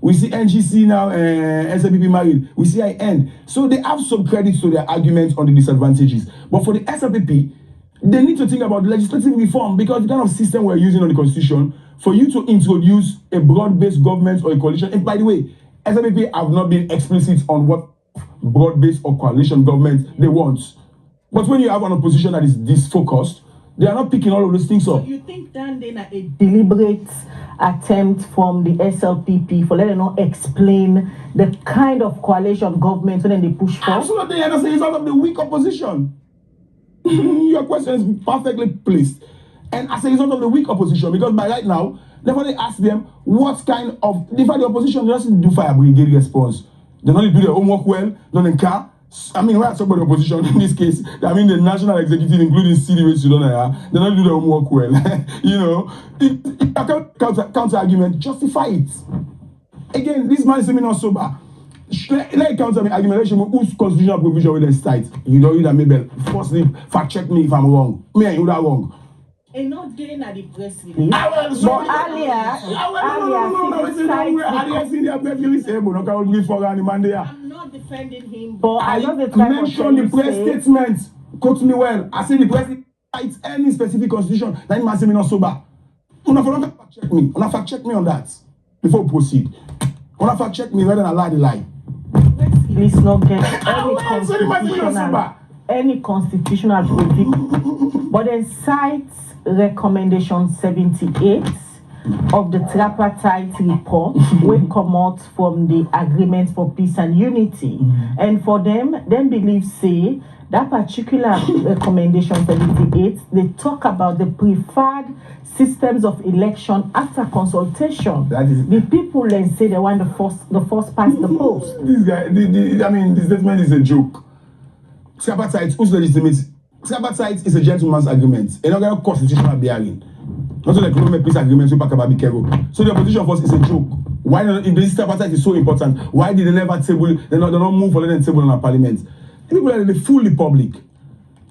We see NGC now, SLPP married. We see I end. So they have some credit to their arguments on the disadvantages. But for the SLPP, they need to think about legislative reform because the kind of system we're using on the constitution, for you to introduce a broad-based government or a coalition, and by the way, SLPP have not been explicit on what broad-based or coalition government they want. But when you have an opposition that is disfocused, they are not picking all of those things up. So you think then a deliberate attempt from the SLPP for letting them explain the kind of coalition government when they push for? Absolutely, and as a result of the weak opposition. Your question is perfectly placed. And as a result of the weak opposition, because by right now, therefore they ask them what kind of, in fact, the opposition doesn't do fire brigade response. They don't do their homework well, don't care. I mean, we're talking about the opposition in this case. I mean, the national executive, including Sidi, they don't do their homework well. You know, counter argument, justify it. Again, this man is saying not sober. Let counter argument. Whose constitutional provision will they cite? You don't that maybe. Firstly, fact check me if I'm wrong. Me and you that wrong. And not getting at the press release. But earlier, I'm not defending him. But I love the mention the press statement. Quote me well. I say the press cites any specific constitution. That man say me not sober. Una fact check me. Una fact check me on that before we proceed. Una fact check me rather than lie the lie. Please not get any constitutional critique, but then cites recommendation 78 of the tripartite report will come out from the agreement for peace and unity. And for them believe say that particular recommendation 78, they talk about the preferred systems of election after consultation. That is, the people then say they want the first past the post. This guy, I mean, this statement is a joke. Tripartite, who's legitimate? Tripartite is a gentleman's agreement. It's not going to constitutional bearing. Not like no peace agreement, we pack about Bikero. So the opposition force is a joke. Why not? If this tripartite is so important, why did they never table? They not move for letting table on our parliament. The people are the fully public.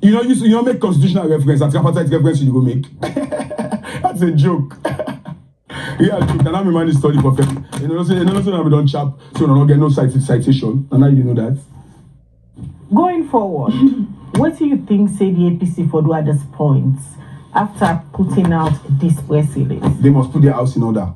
You know, make constitutional reference and tripartite reference you go make. That's a joke. Yeah, can I man is study for fair? You know, we don't chap, so we don't get no citation. And now you know that. Going forward, what do you think say the APC for do at this point after putting out this press release? They must put their house in order.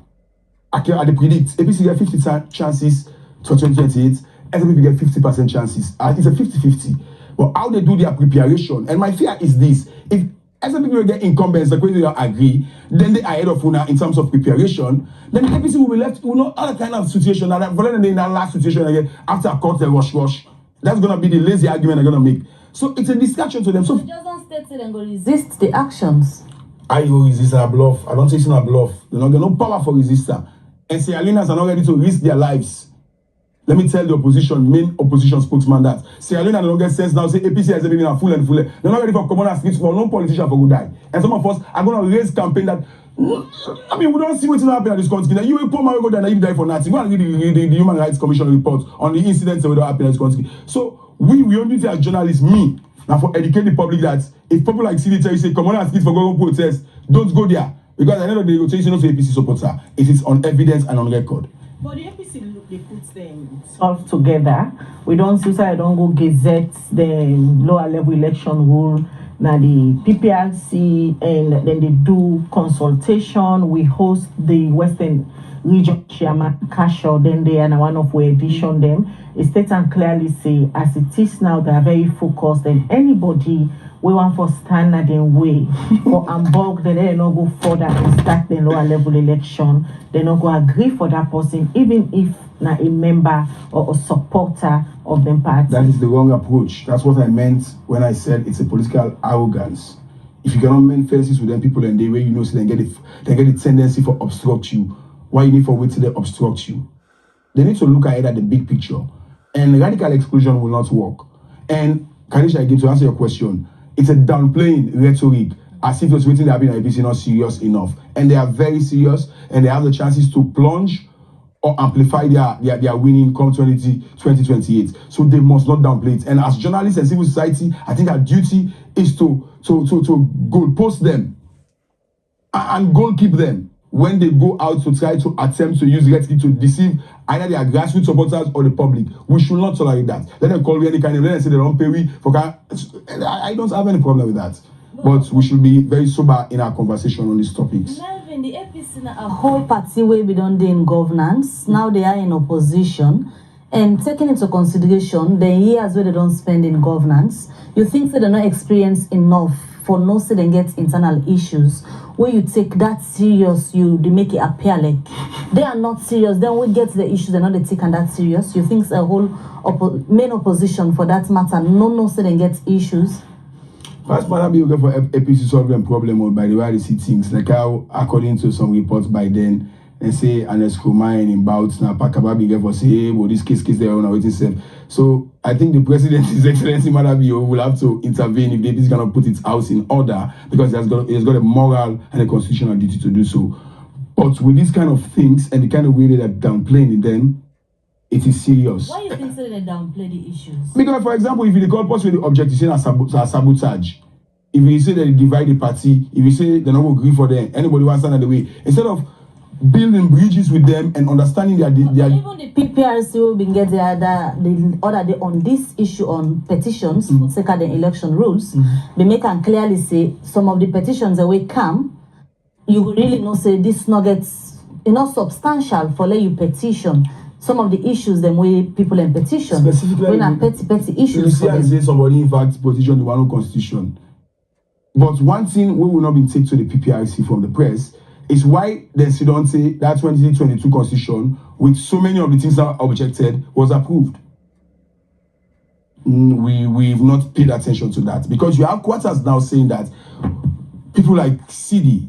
I predict APC get 50 chances for 2028. SPP get 50% chances. It's a 50-50. But how they do their preparation, and my fear is this: if SPP will get incumbents, the way they agree, then they are ahead of Una in terms of preparation. Then the APC will be left with no other kind of situation. That in that last situation again after a court rush. That's gonna be the lazy argument they're gonna make. So it's a distraction to them. So just don't state it and go resist the actions. I will resist a bluff. I don't say it's not a bluff. They're not getting no power for resistor. And Sierra Leoneans are not ready to risk their lives. Let me tell the main opposition spokesman that Sierra Leone don't get sense now. Say APC has been a full and full. They're not ready for common streets for no politician for good die. And some of us are going to raise campaign that. I mean, we don't see what's happening at this country. Now, you will come and go there and you die for nothing. Go and read the Human Rights Commission report on the incidents that will happen at this country. So we only say as journalists, me, now for educate the public that if people like Sidi tell you say common streets for going protest, don't go there. Because at the end of the day, you say you know APC supporter. It is on evidence and on record. But the APC, they put them all together. We don't see I don't go gazette the lower level election rule. Now the PPRC and then they do consultation. We host the Western Region Chairman Casher, then they are one of we edition them. It states and clearly say as it is now they are very focused and anybody we want for stand at the way or embark then they not go further and start the lower level election. They not go agree for that person even if not a member or a supporter of the party. That is the wrong approach. That's what I meant when I said it's a political arrogance. If you cannot mend fences with them people and they way you know so they get the tendency for obstruct you. Why you need for wait till they obstruct you? They need to look ahead at the big picture. And radical exclusion will not work. And Kanisha, again, to answer your question, it's a downplaying rhetoric as if those waiting they have been at APC not serious enough. And they are very serious and they have the chances to plunge or amplify their winning come 2028. So they must not downplay it. And as journalists and civil society, I think our duty is to goal post them and goal keep them when they go out to try to attempt to use rhetoric to deceive either their grassroots supporters or the public. We should not tolerate that. Let them call me any kind of, let them say they don't pay me for I don't have any problem with that. But we should be very sober in our conversation on these topics. Melvin, the APC a whole party where we don't do in governance. Now they are in opposition. And taking into consideration the years where they don't spend in governance, you think that they're not experienced enough for no say they get internal issues. Where you take that serious, they make it appear like they are not serious. Then we get the issues, they're not taken that serious. You think the whole main opposition for that matter, no say they get issues. First, might be okay for APC solving problem by the way they see things. Like how, according to some reports by then, they say Anesco mine in bouts now Pakababi get for say, hey, well, this case they are on waiting self. So I think the president, His Excellency Madabio, will have to intervene if the APC is gonna put its house in order because it has got a moral and a constitutional duty to do so. But with these kind of things and the kind of way that they're downplaying them, it is serious. Why you think so they downplay the issues? Because, for example, if you call possibly the object is saying a sabotage, if you say that they divide the party, if you say they're not going to agree for them, anybody wants to stand at the way, instead of building bridges with them and understanding their even the PPRC will be get the other day on this issue on petitions, second election rules, they make and clearly say some of the petitions that will come, you really know say this nuggets enough substantial for let you petition. Some of the issues them way people in petition specifically when are petty issues. You see and say somebody in fact petition the one constitution. But one thing we will not be taken to the PPRC from the press is why they don't say that 2022 constitution with so many of the things that are objected was approved. We've not paid attention to that because you have quarters now saying that people like Sidi,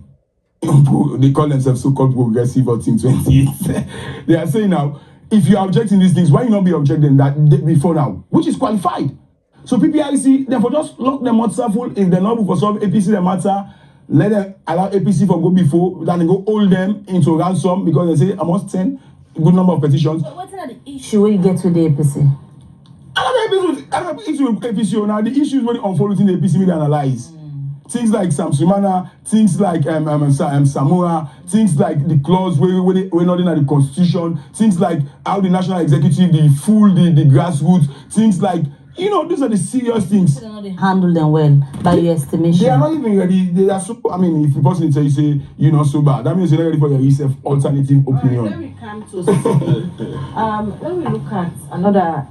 they call themselves so-called progressive or Team 28. They are saying now, if you are objecting these things, why you not be objecting that before now, which is qualified? So PPRC, therefore just lock them out full. If they're not for solve APC the matter, let them allow APC for go before, then they go hold them into ransom because they say I must send a good number of petitions. So what's the issue when you get with the APC? Another issue with APC now, the issues when unfolding the APC media analyze. Things like Samsumana, things like Samura, things like the clause we're not in the constitution, things like how the national executive, the grassroots, things like, you know, these are the serious things. They handle them well by your estimation. They are not even ready. They are so, I mean, if the person tell you say you're not so bad, that means you're not ready for your yourself alternative opinion. When we come to when we look at another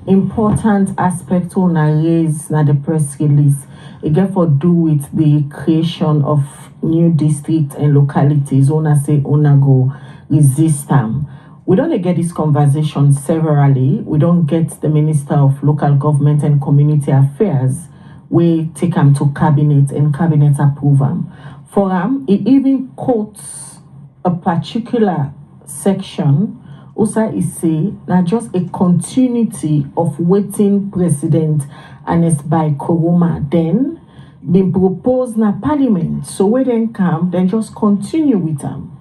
important aspect to raise na the press release, it get for do with the creation of new districts and localities. Una say una go resist them. We don't get this conversation severally. We don't get the Minister of Local Government and Community Affairs. We take them to cabinet and cabinet approve them. For them, it even quotes a particular section. Also, it say not just a continuity of waiting President Anes by Koroma then been proposed na Parliament. So when they come, then just continue with them.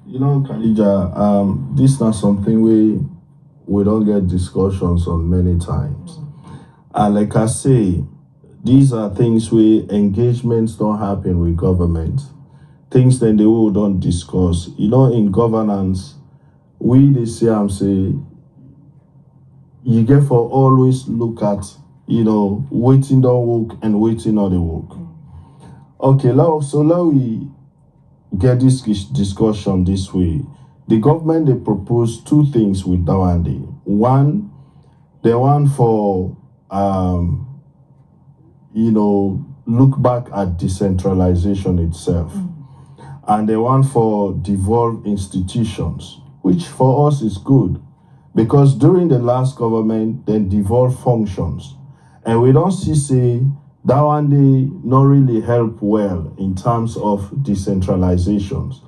You know, Khadija, this is not something we don't get discussions on many times. And like I say, these are things where engagements don't happen with government. Things that they will don't discuss. You know, in governance, they say, you get for always look at, you know, waiting don't work and waiting on the work. Okay, now we get this discussion this way. The government, they propose two things with Dawande. One, they want for, you know, look back at decentralization itself. And they want for devolved institutions, which for us is good. Because during the last government, they devolved functions. And we don't say that one day not really help well in terms of decentralizations.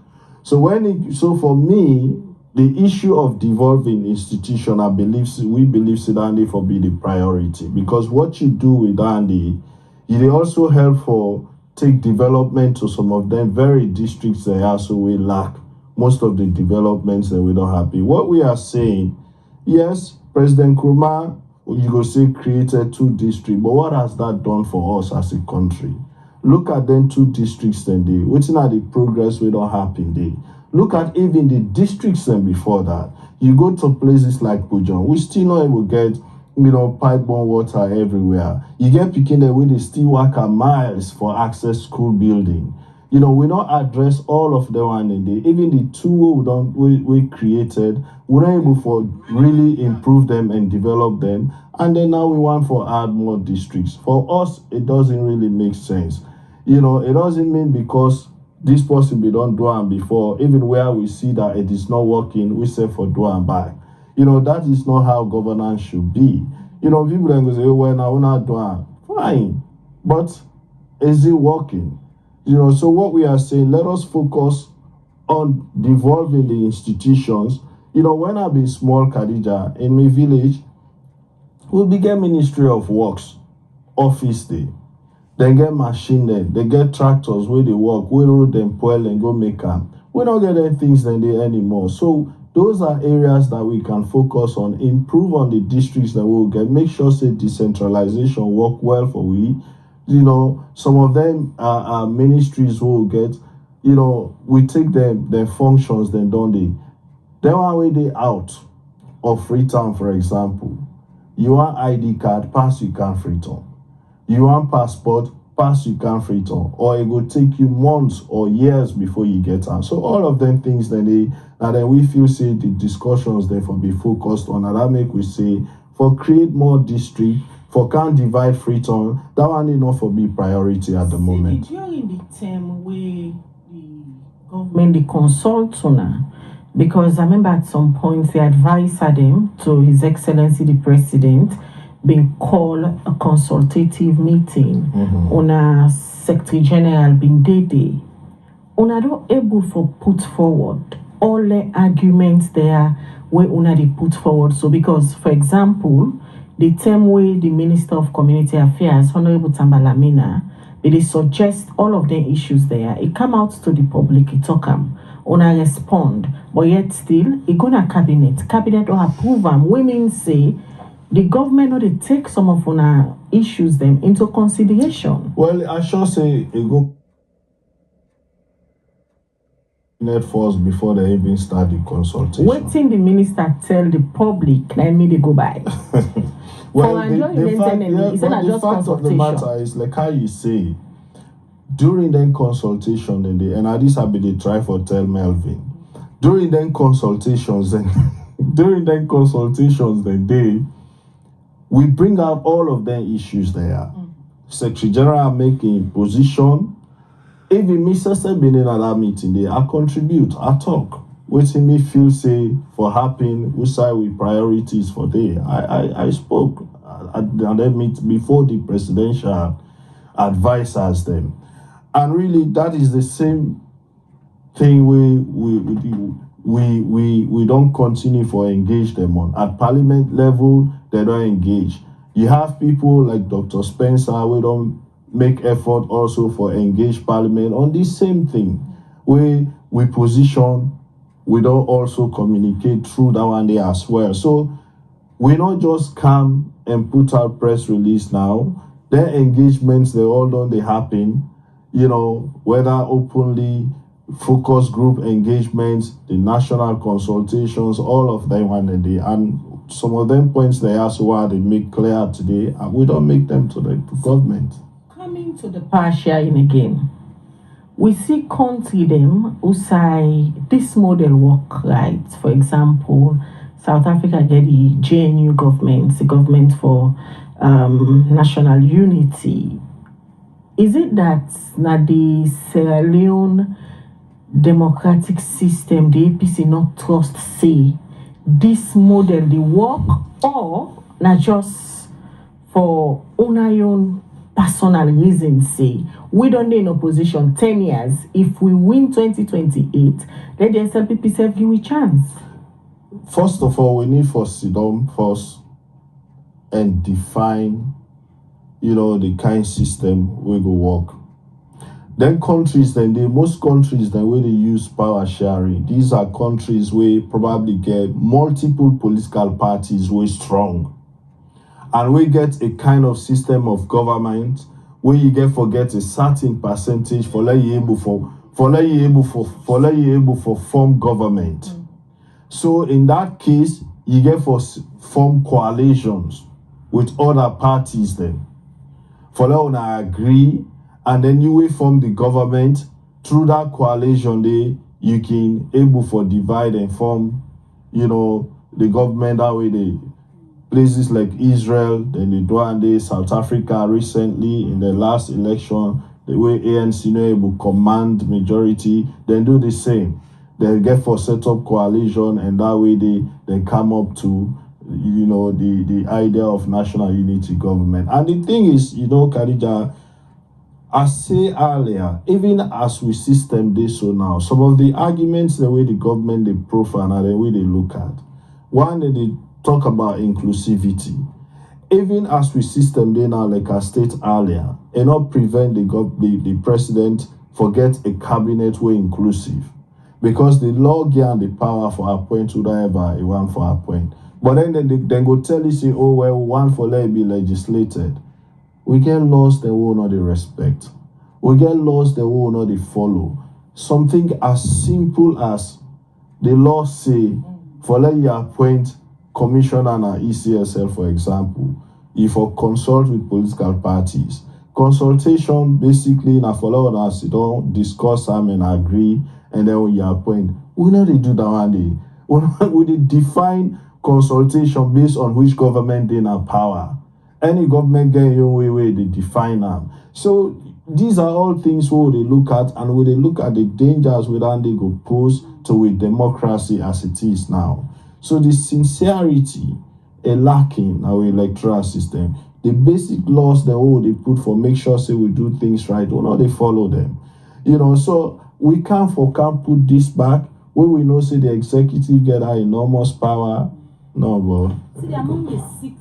So for me, the issue of devolving institution, we believe Sidandi for be the priority, because what you do with Dandi, it also help for take development to some of them very districts that also we lack most of the developments that we don't happy. What we are saying, yes, President Nkrumah, you go say created 2 districts, but what has that done for us as a country? Look at them 2 districts then they. Waiting at the progress we don't happen there. Look at even the districts then before that. You go to places like Pujon, we still not able to get, you know, pipe-borne water everywhere. You get picking there with the still work miles for access school building. You know, we don't address all of them and in the even the 2 we created, we're not able for really improve them and develop them. And then now we want for add more districts. For us, it doesn't really make sense. You know, it doesn't mean because this person we don't do and before, even where we see that it is not working, we say for do and back. You know, that is not how governance should be. You know, people then go say, well, now we're not doing fine, but is it working? You know, so what we are saying, let us focus on devolving the institutions. You know, when I be small, Khadija, in my village, we began Ministry of Works, office day. They get machine then, they get tractors where they work, we road them, poil and go make them. We don't get any things than they anymore. So those are areas that we can focus on, improve on the districts that we'll get, make sure say decentralization work well for we. You know, some of them are ministries will get, you know, we take them, their functions, then don't they? Then when they out of Freetown, for example, you want ID card, pass you can't Freetown. You want passport, pass you can't Freetown. Or it will take you months or years before you get out. So all of them things then then we feel say the discussions therefore be focused on, and that make we say for create more district. For can't divide Freetown, that one is not for be priority at the moment. During the term where the government they consult on, because I remember at some point the advisor them to His Excellency the President being called a consultative meeting on a Secretary General being dated. Una not able for put forward all the arguments there where una they put forward. So because for example, the term way the Minister of Community Affairs, Honorable Tambalamina, they suggest all of the issues there. It come out to the public, it talk them, una respond, but yet still, it go na cabinet. Cabinet don't approve them. Women say the government or they take some of our issues them into consideration. Well, I sure say a go net first before they even start the consultation. Waiting the minister tell the public, let me they go by. Well, the fact of the matter is, like how you say, during then consultation, then and this have been the try for tell Melvin. During then consultations, then we bring out all of them issues there. Secretary General making position. Even Mr. Sebin in that meeting, they I contribute, I talk. Waiting me feel say for happening, which side we priorities for day. I spoke at that meet before the presidential advisors them. And really that is the same thing we don't continue for engage them on. At parliament level, they don't engage. You have people like Dr. Spencer, we don't make effort also for engage parliament on this same thing. We position, we don't also communicate through that one day as well. So we not just come and put out press release now. Their engagements, they all done, they happen, whether openly, focus group engagements, the national consultations, all of them one day. And some of them points they ask why they make clear today, and we don't make them to the government. Coming to the power sharing again, we see country them who say this model work, right? For example, South Africa get the JNU government, the government for national unity. Is it that the Sierra Leone democratic system, the APC not trust say this model they work, or not just for own personal reasons say we don't need in opposition 10 years, if we win 2028 let the SLPP give you a chance? First of all, we need for sit down first and define the kind system we go work. Then countries, most countries where they use power sharing, these are countries where probably get multiple political parties way strong. And we get a kind of system of government where you get a certain percentage for let you able for form government. So in that case, you get for form coalitions with other parties then. For let una agree, and then you will form the government. Through that coalition you can able for divide and form, the government that way they places like Israel, then the Rwanda, South Africa recently in the last election, the way ANC no able command majority, then do the same. They get for set up coalition, and that way they come up to the idea of national unity government. And the thing is, Khadija, I say earlier, even as we system this so now, some of the arguments, the way the government they profile and the way they look at, one they talk about inclusivity. Even as we system they now, like I stated earlier, and not prevent the president forget a cabinet way inclusive, because the law give the power for appoint whoever you want for appoint. But then they go tell you say, oh well, one for let it be legislated. We get laws that will not respect. We get laws that will not follow. Something as simple as the law say for let you appoint commissioner and ECSL, for example, if you consult with political parties. Consultation basically na follow us, you don't discuss them and agree, and then when you appoint, we know they do that one day. We define consultation based on which government they have power. Any government get your way they define them. So these are all things where they look at, and where they look at the dangers where they go pose to a democracy as it is now. So the sincerity is lacking in our electoral system. The basic laws they put for make sure say we do things right, we know they follow them. So we can't put this back when we know say the executive get our enormous power. No, but See, among the 6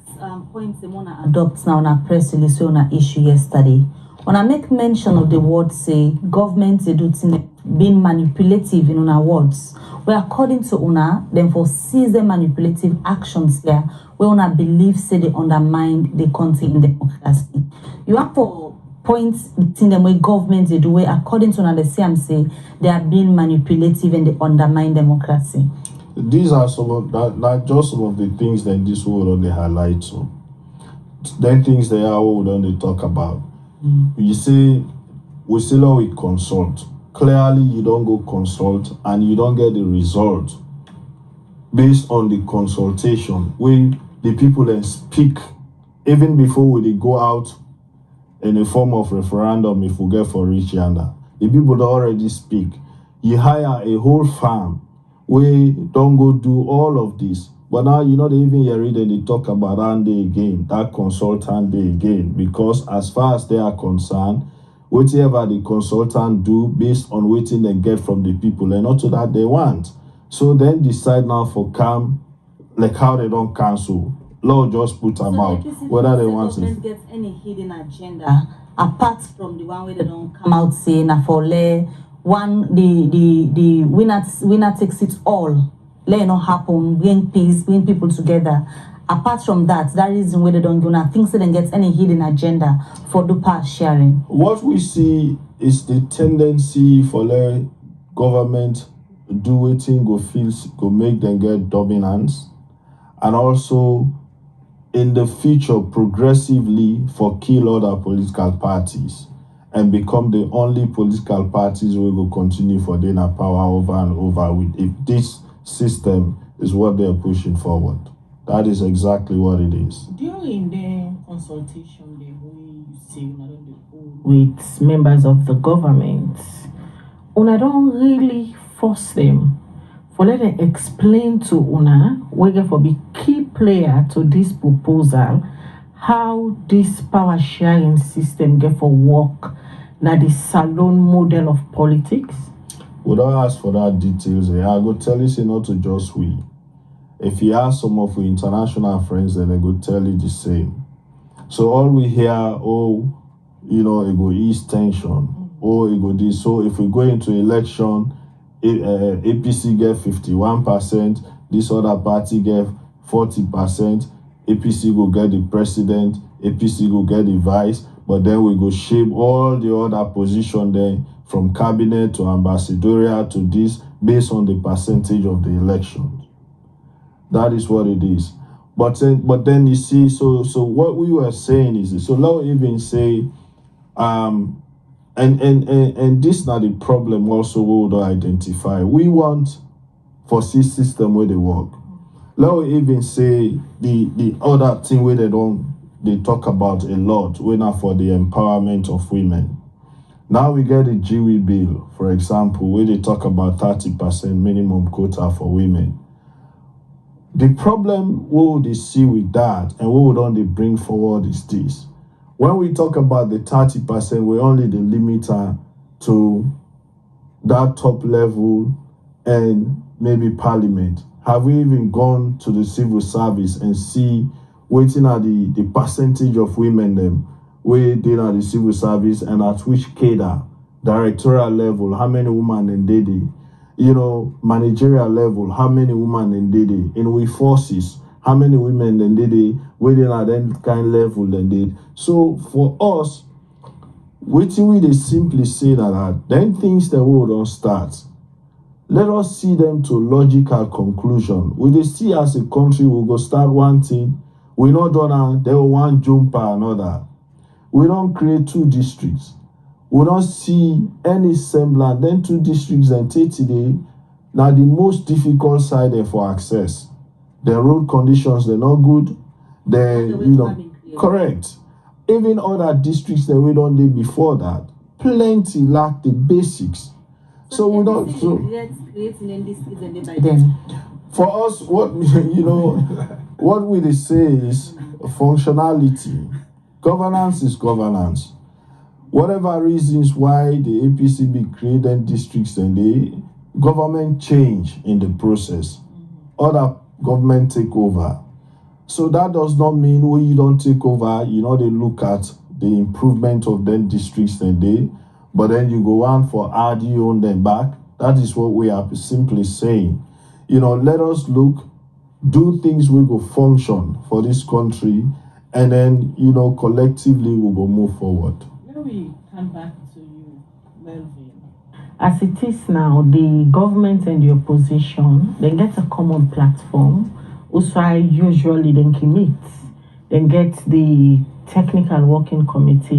points they want to adopt now on a press release on an issue yesterday, When I make mention of the word, say, government they do thing being manipulative in our words, where according to una, then for seize the manipulative actions there, where una believe say they undermine the country in democracy. You have for points in the way government they do, where according to una the same say they are being manipulative and they undermine democracy. These are some of that just some of the things that this world only highlight. So then things they are what we don't talk about. You see, we still we consult. Clearly, you don't go consult and you don't get the result based on the consultation when the people then speak even before we go out in a form of referendum if we get for rich yonder. The people that already speak. You hire a whole farm we don't go do all of this. But now you know they even hear it and they talk about that day again, that consultant day again, because as far as they are concerned, whatever the consultant do based on waiting they get from the people and not to that they want. So then decide now for calm, like how they don't cancel. Lord just put them out. Whether they want to get any hidden agenda apart from the one where they don't come out saying for one the winner takes it all. Let it not happen, bring peace, bring people together. Apart from that reason where they don't do nothing, so they get any hidden agenda for the power sharing. What we see is the tendency for the government do waiting go make them get dominance, and also in the future progressively for kill other political parties and become the only political parties who will continue for their power over and over with if this system is what they are pushing forward. That is exactly what it is. During the consultation, the way you say with members of the government, una don't really force them for let them explain to una whether for be key player to this proposal how this power sharing system get for work now the salon model of politics. We don't ask for that details. I go tell you, say not to just we. If you ask some of our international friends, then they go tell you the same. So all we hear, oh, you know, it go ease tension. Oh, it go this. So if we go into election, APC get 51%, this other party get 40%, APC go get the president, APC go get the vice, but then we go shape all the other position there from cabinet to ambassadorial to this based on the percentage of the elections. That is what it is. But then you see, so what we were saying is this. So let's even say, and this not the problem also we would identify. We want for this system where they work. Let's even say the other thing where they talk about a lot, we're not for the empowerment of women. Now we get the GW bill, for example, where they talk about 30% minimum quota for women. The problem what they see with that and what don't they bring forward is this. When we talk about the 30%, we're only the limiter to that top level and maybe parliament. Have we even gone to the civil service and see waiting at the percentage of women them where they are the civil service and at which cadre, directorial level, how many women and they managerial level, how many women and they in we forces, how many women and they where they are that kind level and they. So for us, waiting we they simply say that then things that we don't start. Let us see them to logical conclusion. We they see as a country we go start one thing, we not done they will one jump another. We don't create two districts. We don't see any semblance. Then two districts and today now the most difficult side for access. The road conditions they're not good. Correct. Even other districts that we don't do before that, plenty lack the basics. So we don't. So for us, what what we say is functionality. Governance is governance. Whatever reasons why the APCB created districts and the government change in the process, other government take over. So that does not mean when you don't take over, they look at the improvement of them districts and day, but then you go on for how do you own them back? That is what we are simply saying. Let us look, do things we go function for this country, and then, collectively we go move forward. Let me come back to you, Melvin. As it is now, the government and the opposition, they get a common platform. Also, usually they can meet. Then get the technical working committee